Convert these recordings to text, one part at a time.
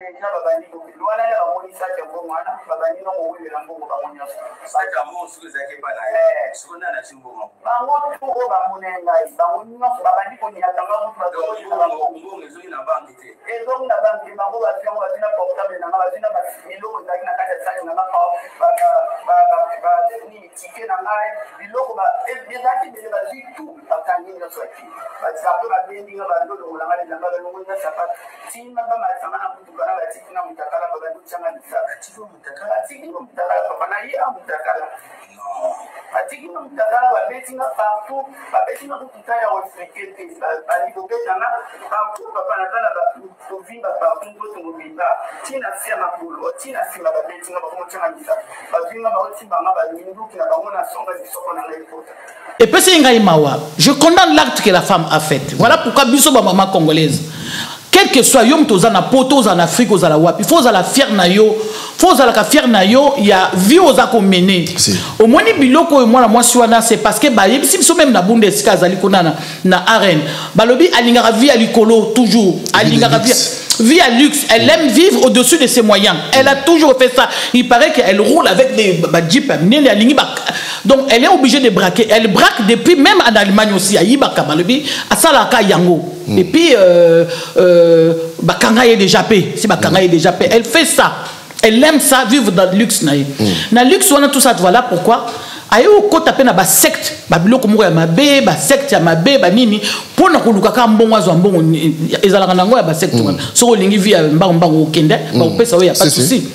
déjà babandi ko loana ya bamoni saka mbongo wana babandi no ngwe la mbongo bamonya saka mbongo suku zake pala suku na chimbongo bango tu o bamonenga bango no babandi ko ni atanga mutu bato mbongo ezoni na banki te ezoni na banki bango ba fiango ba dina portable na ba dina ba miloko na kina kata saka na ba ni tike na ngai biloko ba ezaki de ba zitu bakangi na swati ba sapo ba bendi ba ndo lo ngala na ba lo ngonya sapat tima ba ma samana mutu kana ba tikina mutakala ba ndo changa ndisa tiko mutakala tiko mutakala ba na ya mutakala no atiki mutakala ba betinga partout ba betinga kutaya wa sekete ba liboketa na partout ba na kana ba tovinga partout to mobimba tina sia makulu tina sia ba betinga ba changa ndisa ba vinga ba otimba ba minduki na ba mona songa disoko na lekota. Et puis c'est Mawa. Je condamne l'acte que la femme a fait. Voilà pourquoi biso ba maman congolaise. Quel que soit yom tozana potos en Afrique aux ala wapi, faut la fier na yo, faut la fier na yo, il y a vie aux a mené. Au moins ni biloko moi la moi suana c'est parce que ba yebisi biso même na Bundesliga zali konana na arène. Balobi alingara vie à likolo toujours, alingara vie à luxe, elle aime vivre au-dessus de ses moyens. Elle a toujours fait ça. Il paraît qu'elle roule avec des jeeps. Donc elle est obligée de braquer. Elle braque depuis même en Allemagne aussi. À Ibaka, à Salaka Yango. Et puis, Bakanga est déjà payé. Si Bakanga est déjà payé, elle fait ça. Elle aime ça, vivre dans le luxe. Dans le luxe, on a tout ça. Voilà pourquoi. Ayo ko tapé na ba secte ba biloko moko ya mabe ba secte ya mabe ba nini pona ko luka ka mbongo azo mbongo ezalaka nango ya ba secte wana so lingi via mbangombango okende ba opesa we ya pas de souci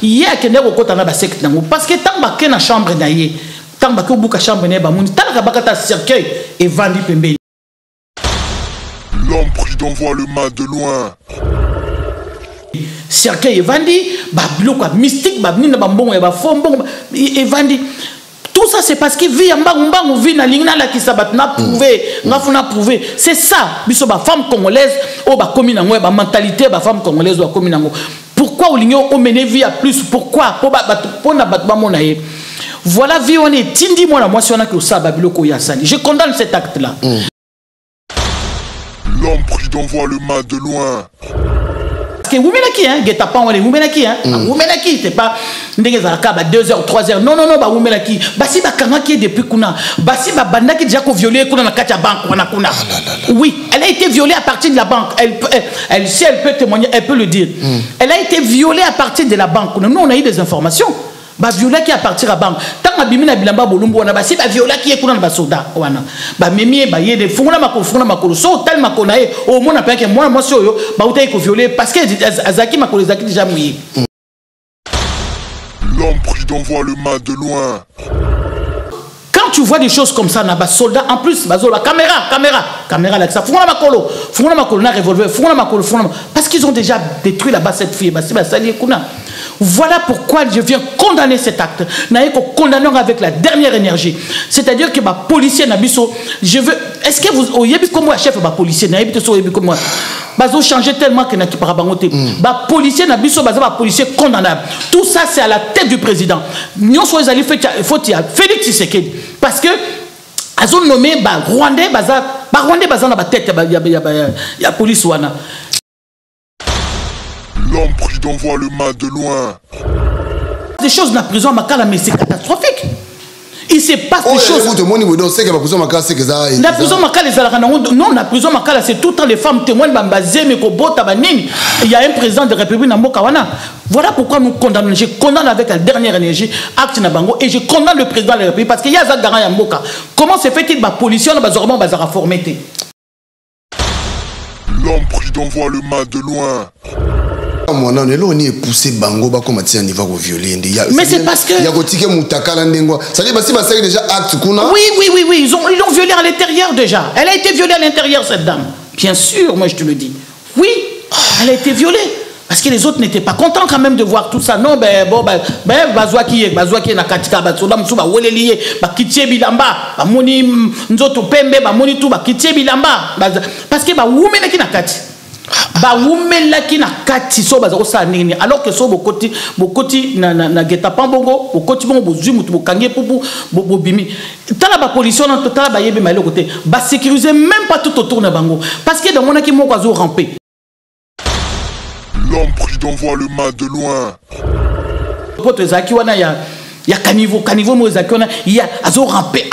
ye akende ko kota na ba secte nango parce que tant ba ke na chambre na ye tant ba ko buka chambre na ba moni talaka bakata cercueil et vandi pembeni. L'homme prudent voit le mal de loin. Cercueil et vandi ba biloko mystique ba nina ba mbongo ya ba fo mbongo et vandi. Tout ça c'est parce que vie en bas vit na lingna la qui sabat na prouvé na prouvé c'est ça biso ba femme congolaise o ba commune ngo ba mentalité ba femme congolaise o commune ngo pourquoi o lingio o mener vie à plus pourquoi pour na bat ba mona ye voilà vie on est tindi moi si on a que ça ba biloko ya sali je condamne cet acte là. L'homme prudent voit le mal de loin. Parce que vous menez hein, guetta pas on est vous menez hein, vous menez c'est pas ndenge zalaka ba 2h 3h non ba vous menez ba si ba kanga qui depuis kuna ba si ba banda qui déjà ko violé kuna na katia banque wana kuna oui elle a été violée à partir de la banque elle si elle peut témoigner elle peut le dire elle a été violée à partir de la banque nous on a eu des informations ba viola qui à partir à banque tant abimina bilamba bolumbu wana ba si ba viola qui est kuna ba soda wana ba memie ba yede fungula makolo so tel makona e au moins pas que moi soyo ba utai ko violer parce que azaki makolo zaki déjà mouillé. L'homme prudent voit le mal de loin. Quand tu vois des choses comme ça na ba soldat en plus bazo la caméra là ça fungula makolo na revolver fungula makolo parce qu'ils ont déjà détruit là-bas cette fille ba si ba sali kuna. Voilà pourquoi je viens condamner cet acte. Naïko condamnons avec la dernière énergie. C'est-à-dire que ma policier Nabiso, je veux. Est-ce que vous avez comme moi chef ma policier Naïbito so comme moi. Bazo changer tellement que n'a qui parabangoté. Ma policier Nabiso baza ma policier condamnable. Tout ça c'est à la tête du président. Nous sommes allés faire faut y a Félix Tshisekedi parce que azo nommé ba Rwandais baza na ba tête ya police wana. L'homme prudent voit le mal de loin. Des choses dans la prison Makala mais c'est catastrophique. Il se passe des choses. La prison Makala non la prison Makala c'est tout le temps les femmes témoignent bambazé mais ko bota banini. Il y a un président de la République na mboka wana. Voilà pourquoi nous condamnons. Je condamne avec la dernière énergie acte na bango et je condamne le président de la République parce qu'il y a ça garant ya mboka. Comment se fait-il ba policier na bazorama bazara formité. L'homme prudent voit le mal de loin. Moi, on est poussé bango ba comme à niveau violé. Mais c'est parce que il y a gotiké moutaka l'andengo. Ça dit si c'est déjà acte kuna. Oui, ils l'ont violée à l'intérieur déjà. Elle a été violée à l'intérieur cette dame. Bien sûr, moi je te le dis. Oui, elle a été violée. Parce que les autres n'étaient pas contents quand même de voir tout ça. Non, bazwa qui na katika basoda msuba wele lié, ba kitie bilamba, ba moni nzoto pembe, ba moni tout ba kitie bilamba. Parce que ba wumena ki na kati. Ba wumela ki na kati so baza ko sa nini alors que so bokoti na geta pambongo bokoti bongo bozui mutu bokangie pupu bobimi tala ba police na total ba yebe malo côté ba sécuriser même pas tout autour na bango parce que dans mon aki moko azo ramper. L'homme prudent voit le mal de loin. Il y a caniveau, il y a azo rampé,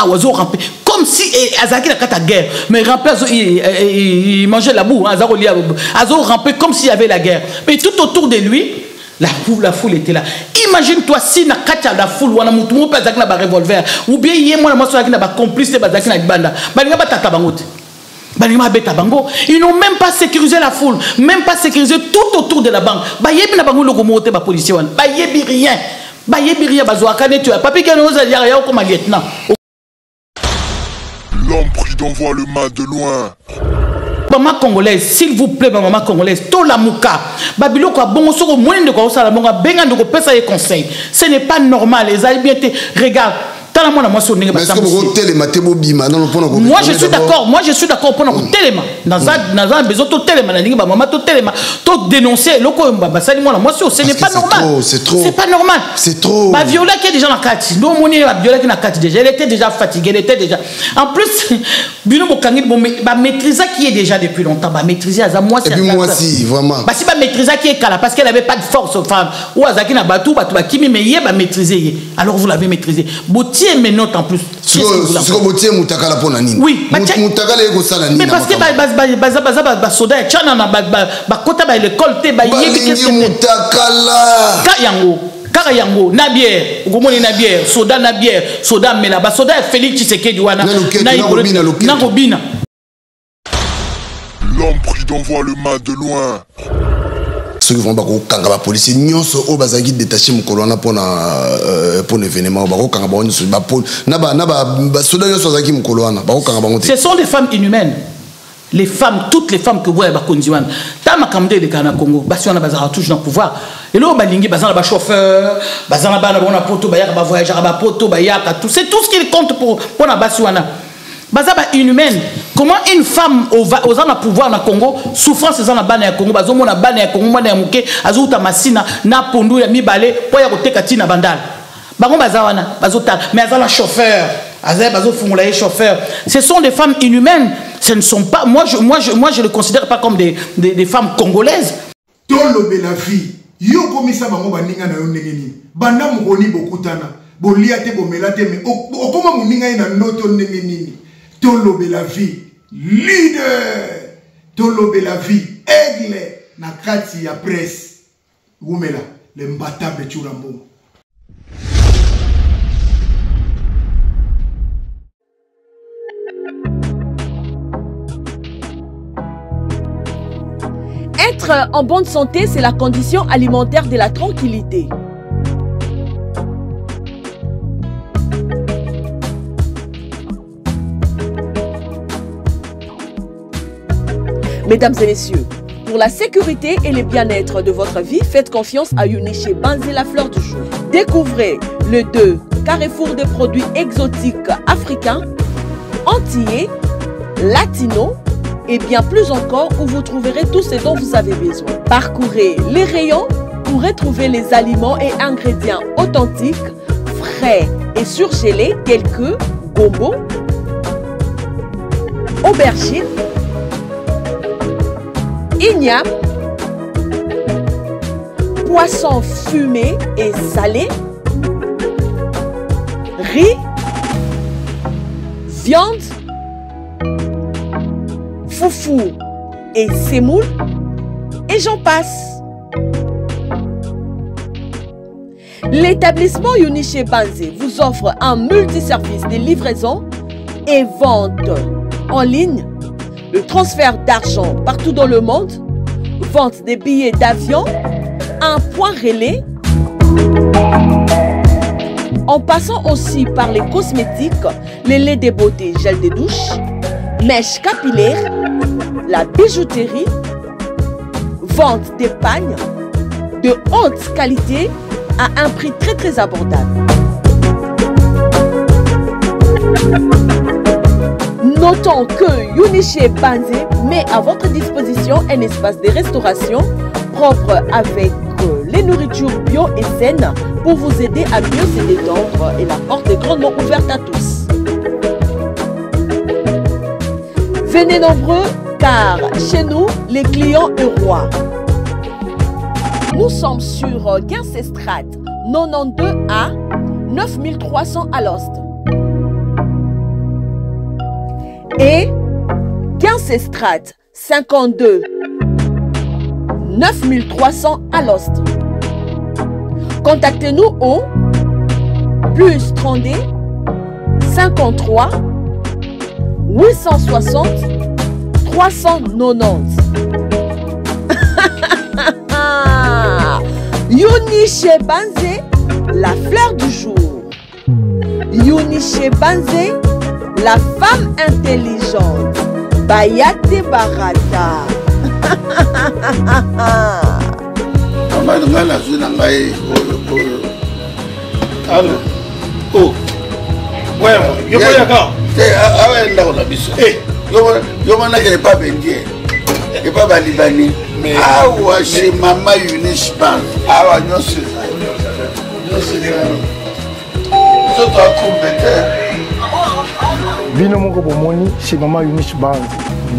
comme si Azaki n'a pas de guerre, mais rampé, il mangeait la boue, azo rampé comme s'il y avait la guerre. Mais tout autour de lui, la foule était là. Imagine-toi si na katia la foule, wana mutu mo pas na ba revolver, ou bien yé moi na na ba complice ba zaki na banda, ba nga ba tata bangote. Ils n'ont même pas sécurisé la foule, même pas sécurisé tout autour de la banque. Ba yebi na bango logo moté ba policier wana. Ba yebi rien. L'homme prudent voit le mal de loin. Maman congolaise, s'il vous plaît, maman congolaise, tout la mouka. Babilo quoi bon soko moyen de quoi ça la monga benga de quoi ça y conseil. Ce n'est pas normal, les amis bien regarde. Moi je suis d'accord pour nous téléma dans un besoin tout téléma na maman tout téléma tout dénoncer loko basali moi ce n'est pas normal, c'est pas normal, c'est trop. Ba Viola qui est déjà dans kati ndo moni ba Viola qui na kati déjà, elle était déjà fatiguée, elle était déjà en plus bino bokangi ba maîtriser qui est déjà depuis longtemps, ba maîtriser à moi c'est moi si vraiment ba si ba maîtriser qui est kala parce qu'elle avait pas de force femme ou azaki na batu ba kimi mais yé ba maîtriser, alors vous l'avez maîtrisé mes notes en plus. Oui, mais parce que soda l'école Karayango, Nabière, Gomoni Nabière, Soda Nabière, Soda Mela, Soda Félix Tshisekedi Wana, Nangobina. L'homme prudent voit le mal de loin. Ceux qui vont kanga ba policier nyonso o bazaki détaché mukolona pour l'événement ba kanga ba nyonso ba pol na ba soda nyonso bazaki mukolona ba kanga ba ngote. Ce sont des femmes inhumaines. Les femmes, toutes les femmes que vous voyez ba kondiwan. Ta makamde de Ghana Congo, ba si on a bazara toujours dans le pouvoir. Et là ba lingi bazana ba chauffeur, bazana ba na poto ba yaka ba voyageur ba poto ba yaka tout, c'est tout ce qui compte pour na basiwana. Bazaba inhumaine. Comment une femme aux en pouvoir na Congo, souffrance aux en bana ya Congo, bazo mona bana ya Congo, mona ya muke, azuta masina na pondu ya mibale, po ya koteka tina bandal. Bango bazawana, bazota, mais azala chauffeur, azala bazo fungula chauffeur. Ce sont des femmes inhumaines. Ce ne sont pas, moi je les considère pas comme des femmes congolaises. Tolo la vie, yo komisa bango baninga na yo ndengeni. Banda mukoni bokutana, boliate bomelate mais okoma muninga ina noto ndengeni. Tolo la vie, leader. Tolo la vie, aigle na kati ya presse. Gumela, le mbata bechurambo. Être en bonne santé, c'est la condition alimentaire de la tranquillité. Mesdames et messieurs, pour la sécurité et le bien-être de votre vie, faites confiance à Uniché Banzé, la fleur du jour. Découvrez le 2 carrefour de produits exotiques africains, antillais, latinos et bien plus encore où vous trouverez tout ce dont vous avez besoin. Parcourez les rayons pour retrouver les aliments et ingrédients authentiques, frais et surgelés tels que gombo, aubergine, igname, poisson fumé et salé, riz, viande, foufou et semoule, et j'en passe. L'établissement Uniché Banzé vous offre un multiservice de livraison et vente en ligne, le transfert d'argent partout dans le monde, vente des billets d'avion, un point relais, en passant aussi par les cosmétiques, les laits de beauté, gel de douche, mèches capillaires, la bijouterie, vente des pagnes de haute qualité à un prix très abordable. Notons que Uniché Banzé met à votre disposition un espace de restauration propre avec les nourritures bio et saines pour vous aider à mieux se détendre et la porte est grandement ouverte à tous. Venez nombreux car chez nous, les clients sont rois. Nous sommes sur Guincestrade 92A 9300 à Lost. Et Guincestrade 52 9300 à Lost. Contactez-nous au plus 32 53 860 390. Yuniche Banze, la fleur du jour. Yuniche Banze, la femme intelligente. Bayate Barata. Oh, ouais, yo pas d'accord. Ah ouais, là on a biso. Eh, yo mana qu'elle pas bendier. Et pas balibani. Mais ah ouais, chez maman Eunice Banze. Ah ouais, non c'est ça. Non c'est ça. Ça doit compter. Bino moko bomoni chez maman Eunice Banze.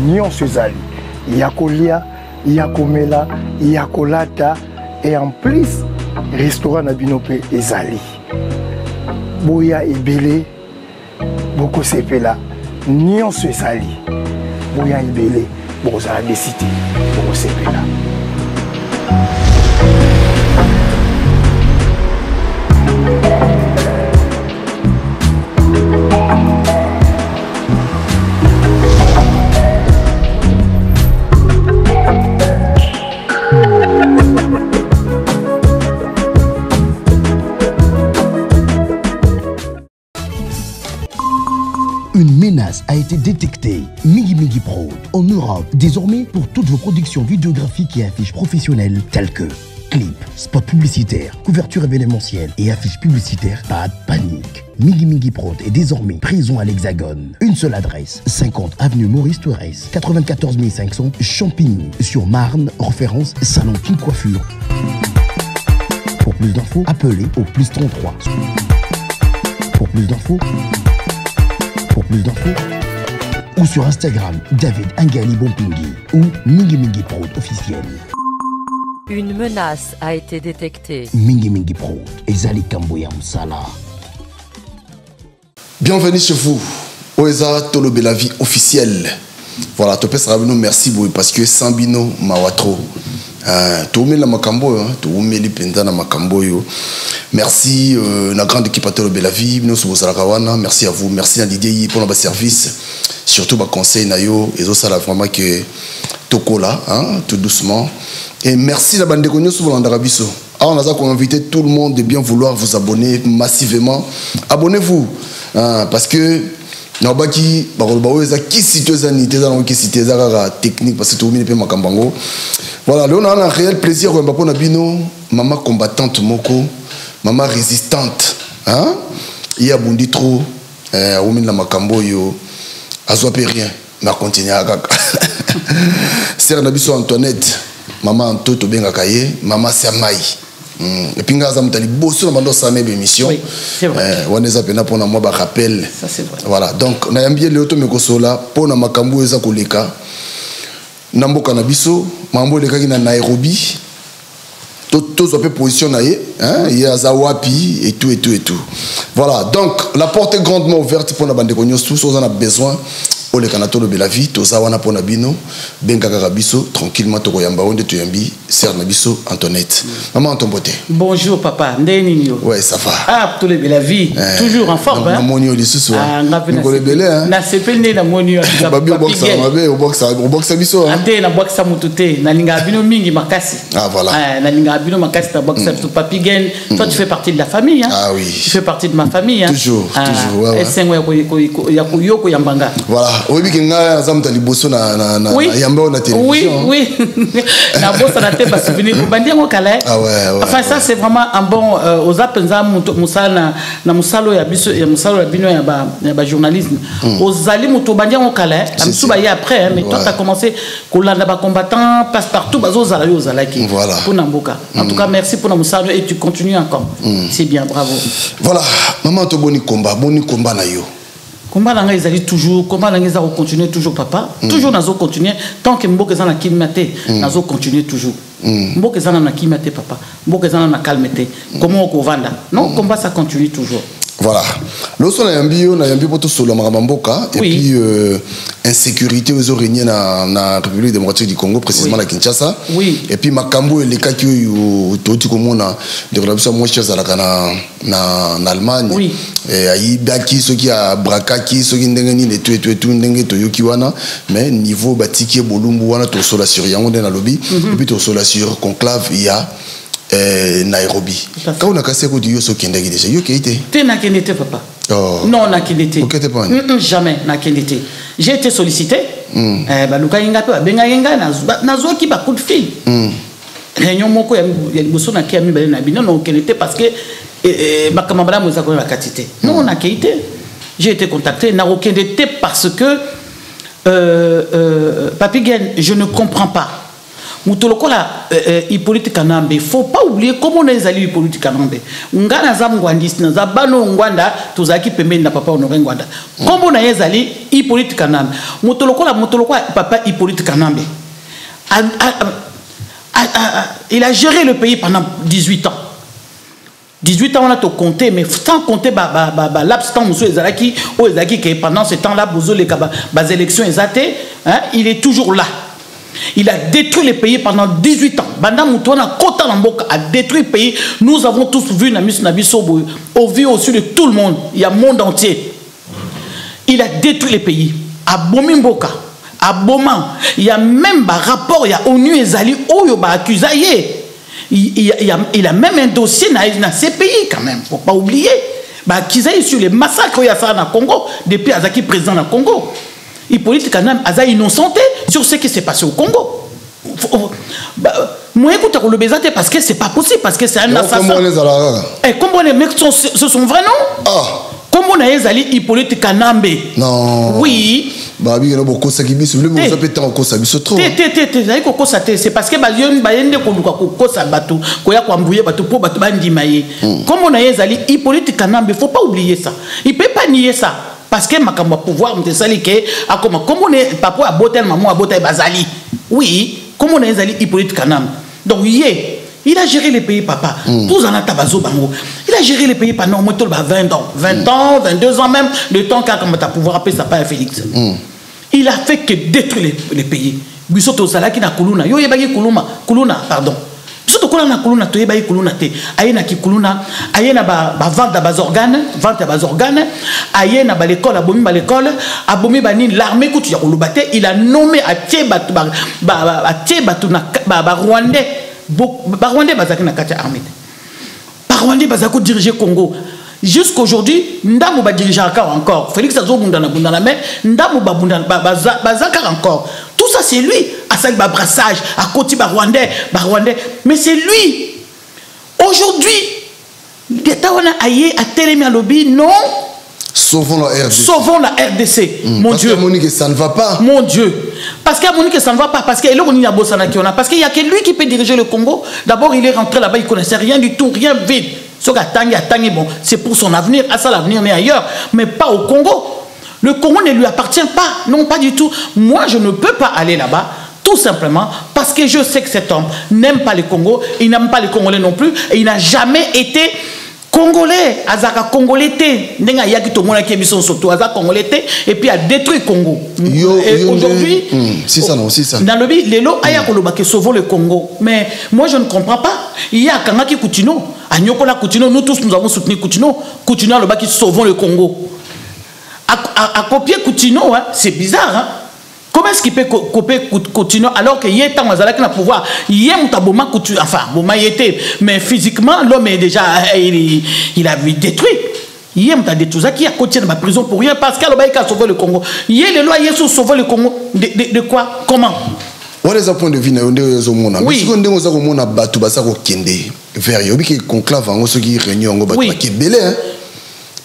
Nyon sezali. Yakolia, yakomela, yakolata et en plus restaurant na binope ezali. Boya ebele boko sepela nyonso ezali boya ebele bokozala desite boko sepela. Une menace a été détectée. Migi Migi Prod en Europe, désormais pour toutes vos productions vidéographiques et affiches professionnelles telles que clips, spots publicitaires, couverture événementielle et affiches publicitaires. Pas de panique. Migi Migi Prod est désormais présent à l'Hexagone. Une seule adresse, 50 avenue Maurice Thorez, 94 500 Champigny, sur Marne, référence Salon King Coiffure. Pour plus d'infos, appelez au plus 33. Pour plus d'infos, ou sur Instagram David Angali Bompingi ou Mingi Mingi Prod officiel. Une menace a été détectée. Mingi Mingi Prod et Zali Kamboya Msala. Bienvenue chez vous. Oeza Tolobe la vie officielle. Voilà, Topes Rabino, merci beaucoup parce que Sambino Mawatro. Toumé la Makambo, Toumé li Penda na Makambo. Merci la grande équipe à Tolobe la vie. Merci à vous. Merci à Didier pour notre service. Surtout ma conseil nayo. Et ça là vraiment que Tokola, tout doucement. Et merci la bande de Cognos sur l'Andarabiso. On a invité tout le monde de bien vouloir vous abonner massivement. Abonnez-vous parce que Nabaki, qui cite technique parce que tout le monde est makambango. Voilà, là on a un réel plaisir pour Nabino, maman combattante moko, maman résistante, il y a bondi trop, on la makambo yo, azwape rien, mais continue à Sœur Nabiso Antoinette, maman Antoto Bengakaye, maman Samai. Et puis, nous avons une émission. Oui, c'est vrai. On a appelé pour moi rappel. Ça, c'est vrai. Voilà, donc, on a envoyé le Tomekosola pour nous makambo eza koleka. Nambo Kanabiso, mambo leka na Nairobi. Tous ont position naie, il y a Zawapi et tout. Voilà, donc la porte est grandement ouverte pour la bande de Cognos. Tous on a besoin. Pour les Kanato de la vie, tous awana pour Nabino, Bengakarabiso, tranquillement Tokoyamba, on de Tuyambi, Sœur Nabiso, Antoinette. Maman en ton beauté. Bonjour papa, Ndenio. Ouais, ça va. Ah, tous les belles vie, toujours en forme. Ah, monio de ce soir. Ah, on a vu les belés, hein. Na sepene na monio. Babi au box, au box Nabiso. Ante na box Samutute, na linga bino mingi makasi. Ah voilà. Na linga bino makasi na box Samutute Papigen. Toi tu fais partie de la famille, hein. Ah oui. Tu fais partie de ma famille, hein. Toujours, ouais. Et c'est moi yako yambanga. Voilà. Oui, na télévision. Oui. Na bossa na te parce venir pour bandia ngo kala. Ah ouais. Enfin ça c'est vraiment un bon aux apenza musala na musalo ya biso ya musalo ya bino ya ba journalisme. Aux ali muto bandia ngo kala. La musuba y après mais toi tu as commencé kolanda ba combattant passe partout bazo zala yo zala ki. Voilà. Pour Namboka. En tout cas merci pour na musalo et tu continues encore. C'est bien, bravo. Voilà, maman to boni combat na yo. Combat là ils allaient toujours, combat là ils continuer toujours papa, toujours nazo continuer tant que mboka za na kimate, nazo continuer toujours. Mboka ezana na kimate papa. Mboka ezana na calmete. Comment on vanda? Non, combat ça continue toujours. Voilà. Lorsqu'on a yambi pour tout solo Maramboka et puis insécurité aux régner na République démocratique du Congo, précisément la Kinshasa. Oui. Et puis Makambo et les cas qui ont tout comme on a des relations moins chères à la Allemagne. Oui. Et ayi daki ceux qui a brakaki ceux qui ndengeni les tout ndenge to yokiwana mais niveau batiki bolumbu wana to sola sur yango na lobby et puis to sola sur conclave il y a Nairobi. Quand on a cassé le Dieu sur Kendagi déjà, yo qui était? Tu n'as qu'un été papa. Non, n'a qu'un été. Jamais n'a qu'un été. J'ai été sollicité. Luka Inga peut benga Inga na zo qui ba coup de fil. Réunion moko ya liboso na ki ami bale na bino non qu'un été parce que bakamabala moza ko la quantité. Non, n'a qu'un été. J'ai été contacté n'a aucun été parce que Papi Gen, je ne comprends pas. Mutolokola Hippolyte Kanambe, il ne faut pas oublier comment on a allé Hippolyte Kanambe. Ngana za Ngwandis, na za bano Ngwanda, tozaki pembe na papa honoré Ngwanda. Comment on a allé Hippolyte Kanambe. Mutolokola papa Hippolyte Kanambe. Il a géré le pays pendant 18 ans. 18 ans on a tout compté, mais sans compter l'abstant monsieur Ezalaki, qui pendant ce temps-là, les élections exatées, il est toujours là. Il a détruit le pays pendant 18 ans. Banda Moutouana Kota Lamboka a détruit le pays. Nous avons tous vu Namis Nabisobo, au vu au sud de tout le monde. Il y a le monde entier. Il a détruit le pays. À Bomimboka, à Boma, il y a même un rapport, il y a ONU et Zali, Oyo, accusé. Il a même un dossier dans ces pays quand même. Il ne faut pas oublier. Accusé sur les massacres qu'il y a ça dans le Congo, depuis Azaki président dans le Congo. Hippolyte Kanambe a innocenté sur ce qui s'est passé au Congo. Moi, écoute, le baiser parce que c'est pas possible, parce que c'est un assassin. Comment les mecs sont son vrai nom? Comment on a Ezali Hippolyte Kanambe? Non. Oui. C'est parce que comme on a Ezali Hippolyte Kanambe, il ne faut pas oublier ça. Il ne peut pas nier ça. Parce que ma pouvoir me sali que comme on est papa à botel maman à botel bazali. Oui, comme on est Ezali Hippolyte Kanambe. Donc il a géré le pays papa. Tous en a tabazo bango. Il a géré le pays pendant au moins 20 ans, 20 ans, 22 ans même, le temps qu'a comme ta pouvoir appeler ça pas Félix. Il a fait que détruire le pays. Bisoto salaki na kuluna. Yo yebagi kuluna, pardon. Bisoto kuluna kuluna to yebagi kuluna te. Ayena ki kuluna, ayena ba vente bas organes, ayena ba l'école, abomi ba l'école, abomi ba ni l'armée kutu ya kolubate, il a nommé à Tchebatu na ba Rwandais. Ba Rwandais bazaki na katia armée. Ba Rwandais bazako diriger Congo. Jusqu'aujourd'hui, Ndamou va diriger encore. Félix Azo Bundana Bundana, mais Ndamou va bazaka encore. Tout ça, c'est lui. À ça, brassage, à côté Rwandais. Mais c'est lui. Aujourd'hui, l'État a aillé à Télémia Lobby, non. Sauvons la RDC. Sauvons la RDC. Mon parce Dieu. Parce que Monique, ça ne va pas. Mon Dieu. Parce qu'à Monique, ça ne va pas. Parce qu'il y a parce qu'il n'y a que lui qui peut diriger le Congo. D'abord, il est rentré là-bas, il ne connaissait rien du tout, rien vide. Bon, c'est pour son avenir, à ça l'avenir mais ailleurs, mais pas au Congo. Le Congo ne lui appartient pas, non pas du tout. Moi, je ne peux pas aller là-bas, tout simplement parce que je sais que cet homme n'aime pas le Congo, il n'aime pas les Congolais non plus, et il n'a jamais été Congolais. Azaka Congolais te, nenga yaki to mona ki bison soto azaka Congolais te, et puis a détruit Congo. Et aujourd'hui, c'est ça non, c'est ça. Dans le but, les lots aya kolobake sauvons le Congo, mais moi je ne comprends pas. Il y a Kangaki Koutino, à Nyokola Koutino, nous tous nous avons soutenu Koutino a le bas qui sauvons le Congo. À copier Koutino, hein, c'est bizarre. Hein? Comment est-ce qu'il peut copier Koutino alors qu'il y a un mazala qui n'a pouvoir, il y a un taboma Koutino, enfin, Boma y était, mais physiquement, l'homme est déjà, il a détruit. Il y a un détruit qui a continué dans la prison pour rien parce qu'il a sauvé le Congo. Il y a les lois, il y a sauvé le Congo. De quoi? Comment? What is the point de vue na oui. Mais si on a mona batu basako kende vers yobi ki conclave en ce qui réunion ngo batu ki belé hein.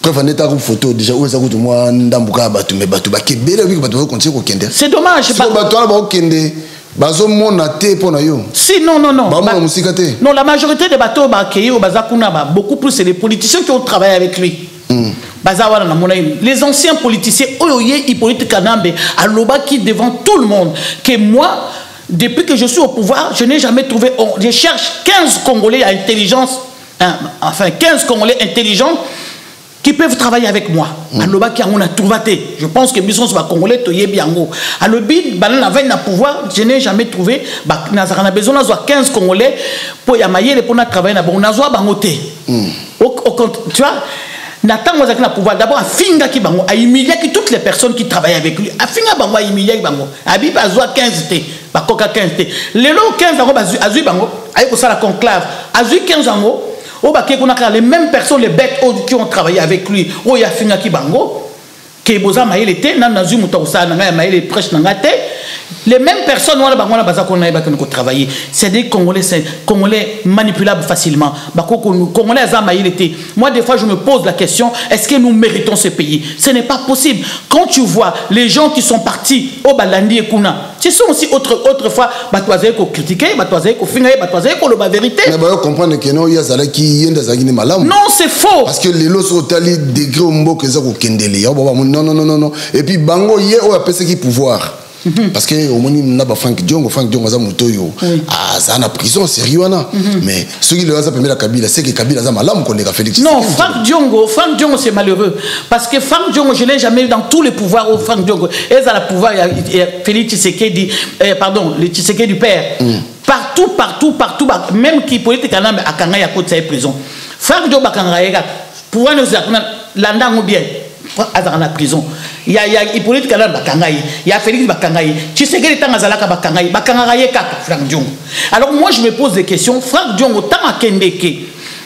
Preuve neta ko photo déjà où ça ko moi ndambuka batu mais batu ba ki belé yobi batu ko continuer ko kende. C'est dommage pas. Batu ala ba kende bazo mona te pona yo. Si non. Ba musika te. Non, la majorité des bateaux ba ki yo bazakuna ba beaucoup plus c'est les politiciens qui ont travaillé avec lui. Les anciens politiciens Oyoye Hippolyte Kanambe à Lobaki devant tout le monde que moi depuis que je suis au pouvoir, je n'ai jamais trouvé. Je cherche 15 Congolais à intelligence, enfin 15 Congolais intelligents qui peuvent travailler avec moi. Aloba qui on a trouvé. Je pense que Bisson soit Congolais, toye biango. Alobi, banana veille na pouvoir, je n'ai jamais trouvé. On a besoin d'avoir 15 Congolais pour y amayer pour travailler na bon. On a besoin bangoté. Tu vois? Nathan Mozaki na pouvoir d'abord à finga qui bango, à humilier toutes les personnes qui travaillent avec lui. À finga bango, à humilier bango. Abi bazwa 15 té, ba koka 15 té. Lelo 15 bango azui bango, ayi ko ça la conclave. Azui 15 bango, o ba ke konaka les mêmes personnes, les bêtes qui ont travaillé avec lui. O ya finga qui bango. Que boza maïle té, nan nazui muta ça na maïle prêche na ngate. Les mêmes personnes wala bango na baza ko na ba ko travailler. C'est des Congolais manipulables facilement. Ba ko Congolais za maïle té. Moi des fois je me pose la question, est-ce que nous méritons ce pays? Ce n'est pas possible. Quand tu vois les gens qui sont partis au Balandi et Kuna, ce sont aussi autrefois batouazé ko critiquer, batouazé ko fingaye, batouazé ko la vérité. Mais ba comprendre que non ya zala ki yenda zagine malam. Non, c'est faux. Parce que les lots sont allés degré mbo que za ko kendele. Non. Et puis bango ye o a pesé qui pouvoir. Parce que au moins n'a pas Frank Diongo za mutoyo. Ah ça na prison sérieux na. Mais ceux qui le ont permis la Kabila, c'est que Kabila za malam qu'on est Félix. Non, Frank Diongo c'est malheureux parce que Frank Diongo je l'ai jamais eu dans tous les pouvoirs au Frank Diongo. Et ça le pouvoir il y a Félix Tshisekedi pardon, le Tshisekedi du père. Partout même qui politique à Kanga ya côté sa prison. Frank Diongo bakanga pouvoir nous landa ou bien dans la prison. Il y a Hippolyte Kalal Bakangaï, il y a Félix Bakangaï, tu sais qu'il est en Azalaka Bakangaï, Bakangaï Frank Diongo. Alors moi je me pose des questions. Frank Diongo, tant à Kendeke,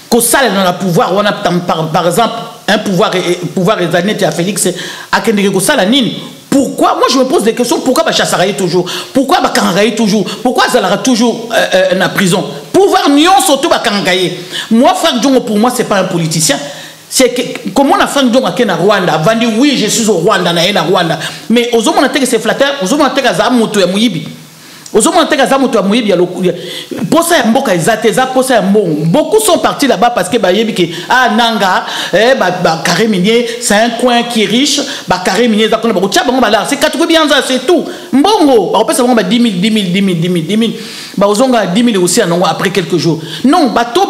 qu'au salle dans le pouvoir, on a par exemple un pouvoir des années à Félix, à Kendeke, qu'au salle à Nini. Pourquoi? Moi je me pose des questions. Pourquoi Bachassaraï toujours? Pourquoi Bakangaï toujours? Pourquoi Zalara toujours dans la prison? Pouvoir Nyon surtout Bakangaï. Moi Frank Diongo pour moi c'est pas un politicien. C'est que, comment la Frank Diongo a Rwanda, Vandi, oui, je suis au Rwanda, na Rwanda. Mais aux hommes, on a été c'est flatteur, aux hommes, on a été à Zamoto et Mouyibi. Aux hommes, on a été à Zamoto et Mouyibi. Pour ça, Mboka, pour ça, beaucoup sont partis là-bas parce que, ah, Nanga, carré minier, c'est un coin qui est riche, carré minier, c'est 4 bien, c'est tout. Mbongo, on peut savoir 10 000. Aux hommes, 10 000 aussi après quelques jours. Non, bateau,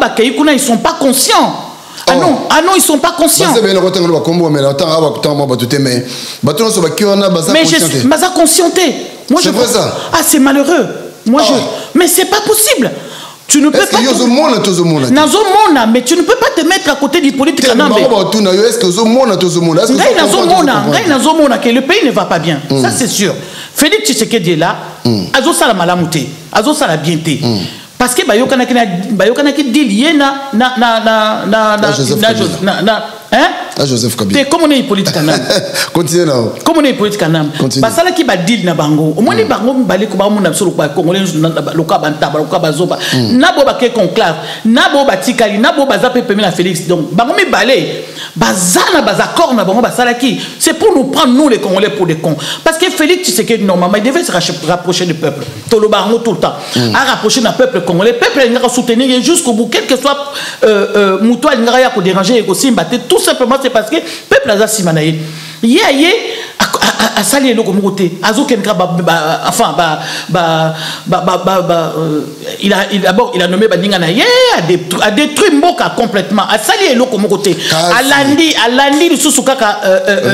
ils sont pas conscients. Ah non, ils sont pas conscients. Mais je suis conscienté. C'est vrai ça. Ah, c'est malheureux. Mais c'est pas possible. Tu ne peux pas. Mais tu ne peux pas te mettre à côté du politique. Est-ce que le pays ne va pas bien. Ça, c'est sûr. Félix Tshisekedi est là. Azo Sala Malamouté. Azo Sala Bienté. Parce que bayokana dit lié Joseph Kabila. Comment on est politique anam? Continue là. Comment on est politique anam? Parce que qui ba deal na bango. Au moins les bango balé ko ba mon absolu ko congolais loka banta loka bazoba. Na bo ba ke conclave, na bo ba tikali, na bo ba za pepemi la Félix. Donc bango mi balé bazana bazakor na bango basala ki. C'est pour nous prendre nous les Congolais pour des cons. Parce que Félix Tshisekedi normalement il devait se rapprocher du peuple. Tolo bango tout le temps. À rapprocher du peuple congolais. Peuple il va soutenir jusqu'au bout quel que soit Moutoua il va ko déranger et aussi battre tout simplement c'est parce que peuple a simanaye a sali le comme côté azokenka enfin il a nommé baninga na a détruit Mboka complètement a sali le comme côté a landi le sousukaka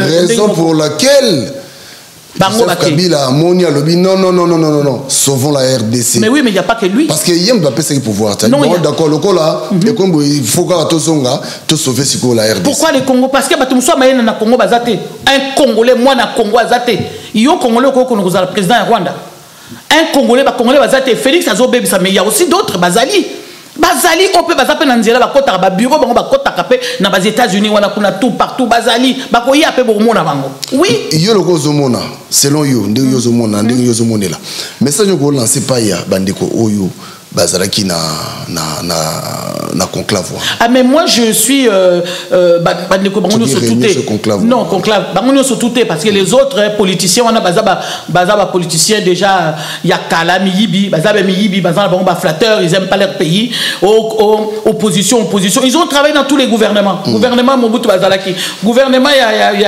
raison pour laquelle Kabila Monia Lobi non sauvons la RDC. Mais oui, mais il n'y a pas que lui. Parce que Yem va passer le pouvoir. D'accord, le Congo il faut que sauver la RDC. Pourquoi le Congo? Parce que Batumso Maïna na Congo bazate. Un Congolais moi na Congo azate. Yo Congolais ko nous le président de Rwanda. Un Congolais bazate Félix Azobé mais il y a aussi d'autres bazali. Bazali on peut bazaper na nzela ba kota ba bureau bango ba kota kapé na bas États-Unis wana kuna tout partout bazali ba ko ya pe bomo na bango. Oui. Yo le kozomona selon yo ndenge yo zomona ndenge yo zomonela. Message ko lancer pa ya bandeko oyo bazalaki na na conclave. Ah mais moi je suis non conclave bangonio sur tout parce que les autres politiciens on a bazaba politiciens déjà il y a Kalami Yibi bazaba Miyibi bazaba bon flatteur ils aiment pas leur pays opposition ils ont travaillé dans tous les gouvernements gouvernement Mobutu bazalaki gouvernement il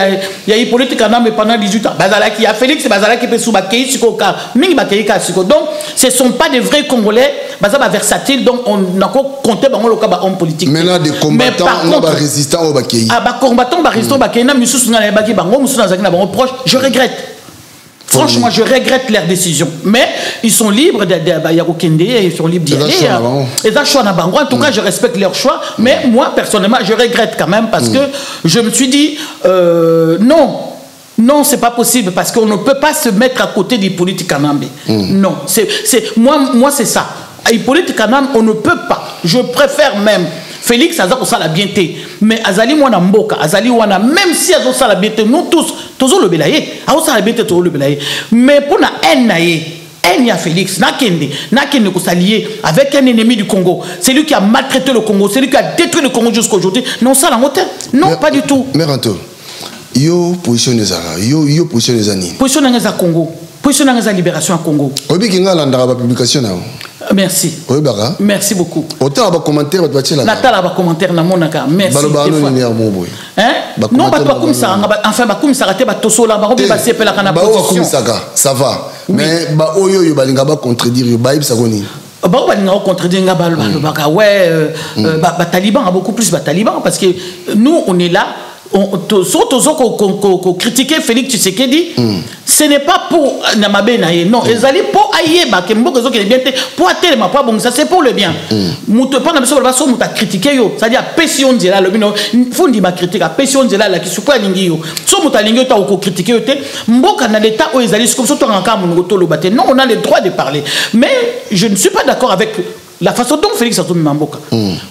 y a eu politique pendant 18 ans bazalaki il y a Félix bazalaki pe soubakei sikoka mingi bakei ka siko donc ce sont pas des vrais Congolais bazaba versatile donc on n'a pas compté bango le cas homme politique maintenant des combattants on va résistants au bakei combattants résistants bakei na misusu na baki bango musu na zaki na bango proche je regrette. Franchement, je regrette leur décision. Mais ils sont libres ils sont libres d'y aller. En tout cas, je respecte leur choix. Mais moi, personnellement, je regrette quand même parce que je me suis dit, non, c'est pas possible parce qu'on ne peut pas se mettre à côté des politiques Kanambe. Non, moi, c'est ça. Hippolyte Kanam, on ne peut pas. Je préfère même Félix Azako ça la bienté. Mais Azali Wana Mboka, Azali Wana, même si Azako ça la bienté, nous tous le belaye. Azako ça la bienté, toujours le belaye. Mais pour la haine, il y a Félix, Nakende ko s'allier avec un ennemi du Congo. C'est lui qui a maltraité le Congo, c'est lui qui a détruit le Congo jusqu'à aujourd'hui. Non, ça la montée. Non, pas du tout. Meranto, yo position des Arabes, yo position des Années. Position des Congo. Position de la libération à Congo. Publication. Merci. Merci beaucoup. Autant de commentaires, commentaire na monaka. Merci. Hein? Non, pas comme ça. Enfin, comme ça, ça va. Mais oyo balinga ba contredire baib sagoni. Taliban a beaucoup plus Taliban parce que nous on est là. Critiquer Félix Tshisekedi, ce n'est pas pour Namabe Naye, non, ils allaient pour aïe, pour atteindre pour bon, ça c'est pour le bien. Moute pas na beso muta critiquer yo, c'est-à-dire pression de là le bino, faut dire ma critique, pression de là qui soupa lingi yo. So muta lingi ta ko critiquer yo te, mboka na l'état où ils allaient comme ça en cas mon to lo baté. Non, on a le droit de parler. Mais je ne suis pas d'accord avec la façon dont Félix a tourné Mboka.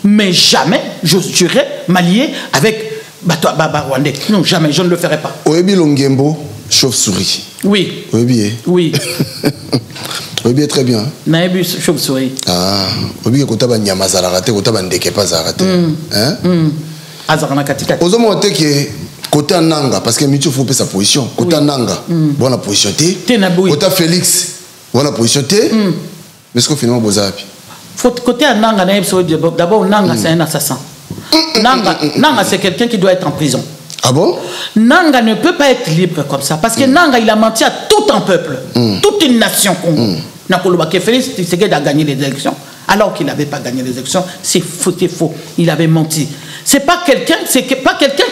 Mais jamais je serais m'allier avec Rwandais. Non, jamais, je ne le ferai pas. Oebi Longembo, chauve-souris. Oui. Oebi. Oui. Oebi est très bien. Naebi chauve-souris. Ah, Oebi ko taba nyama za la raté, ko taba ndeke pas za raté. Hein? Azarana katika. Ozomo te ke côté Nanga parce que Micho faut sa position. Côté Nanga, bonne position té. Côté Félix, bonne position té. Mais ce qu'on finalement bozapi. Côté Nanga d'abord Nanga c'est un assassin. Nanga c'est quelqu'un qui doit être en prison. Ah bon? Nanga ne peut pas être libre comme ça parce que Nanga il a menti à tout un peuple, toute une nation Congo. Nakoloba que Félix Tshisekedi a gagné les élections alors qu'il n'avait pas gagné les élections, c'est faux. Il avait menti. C'est pas quelqu'un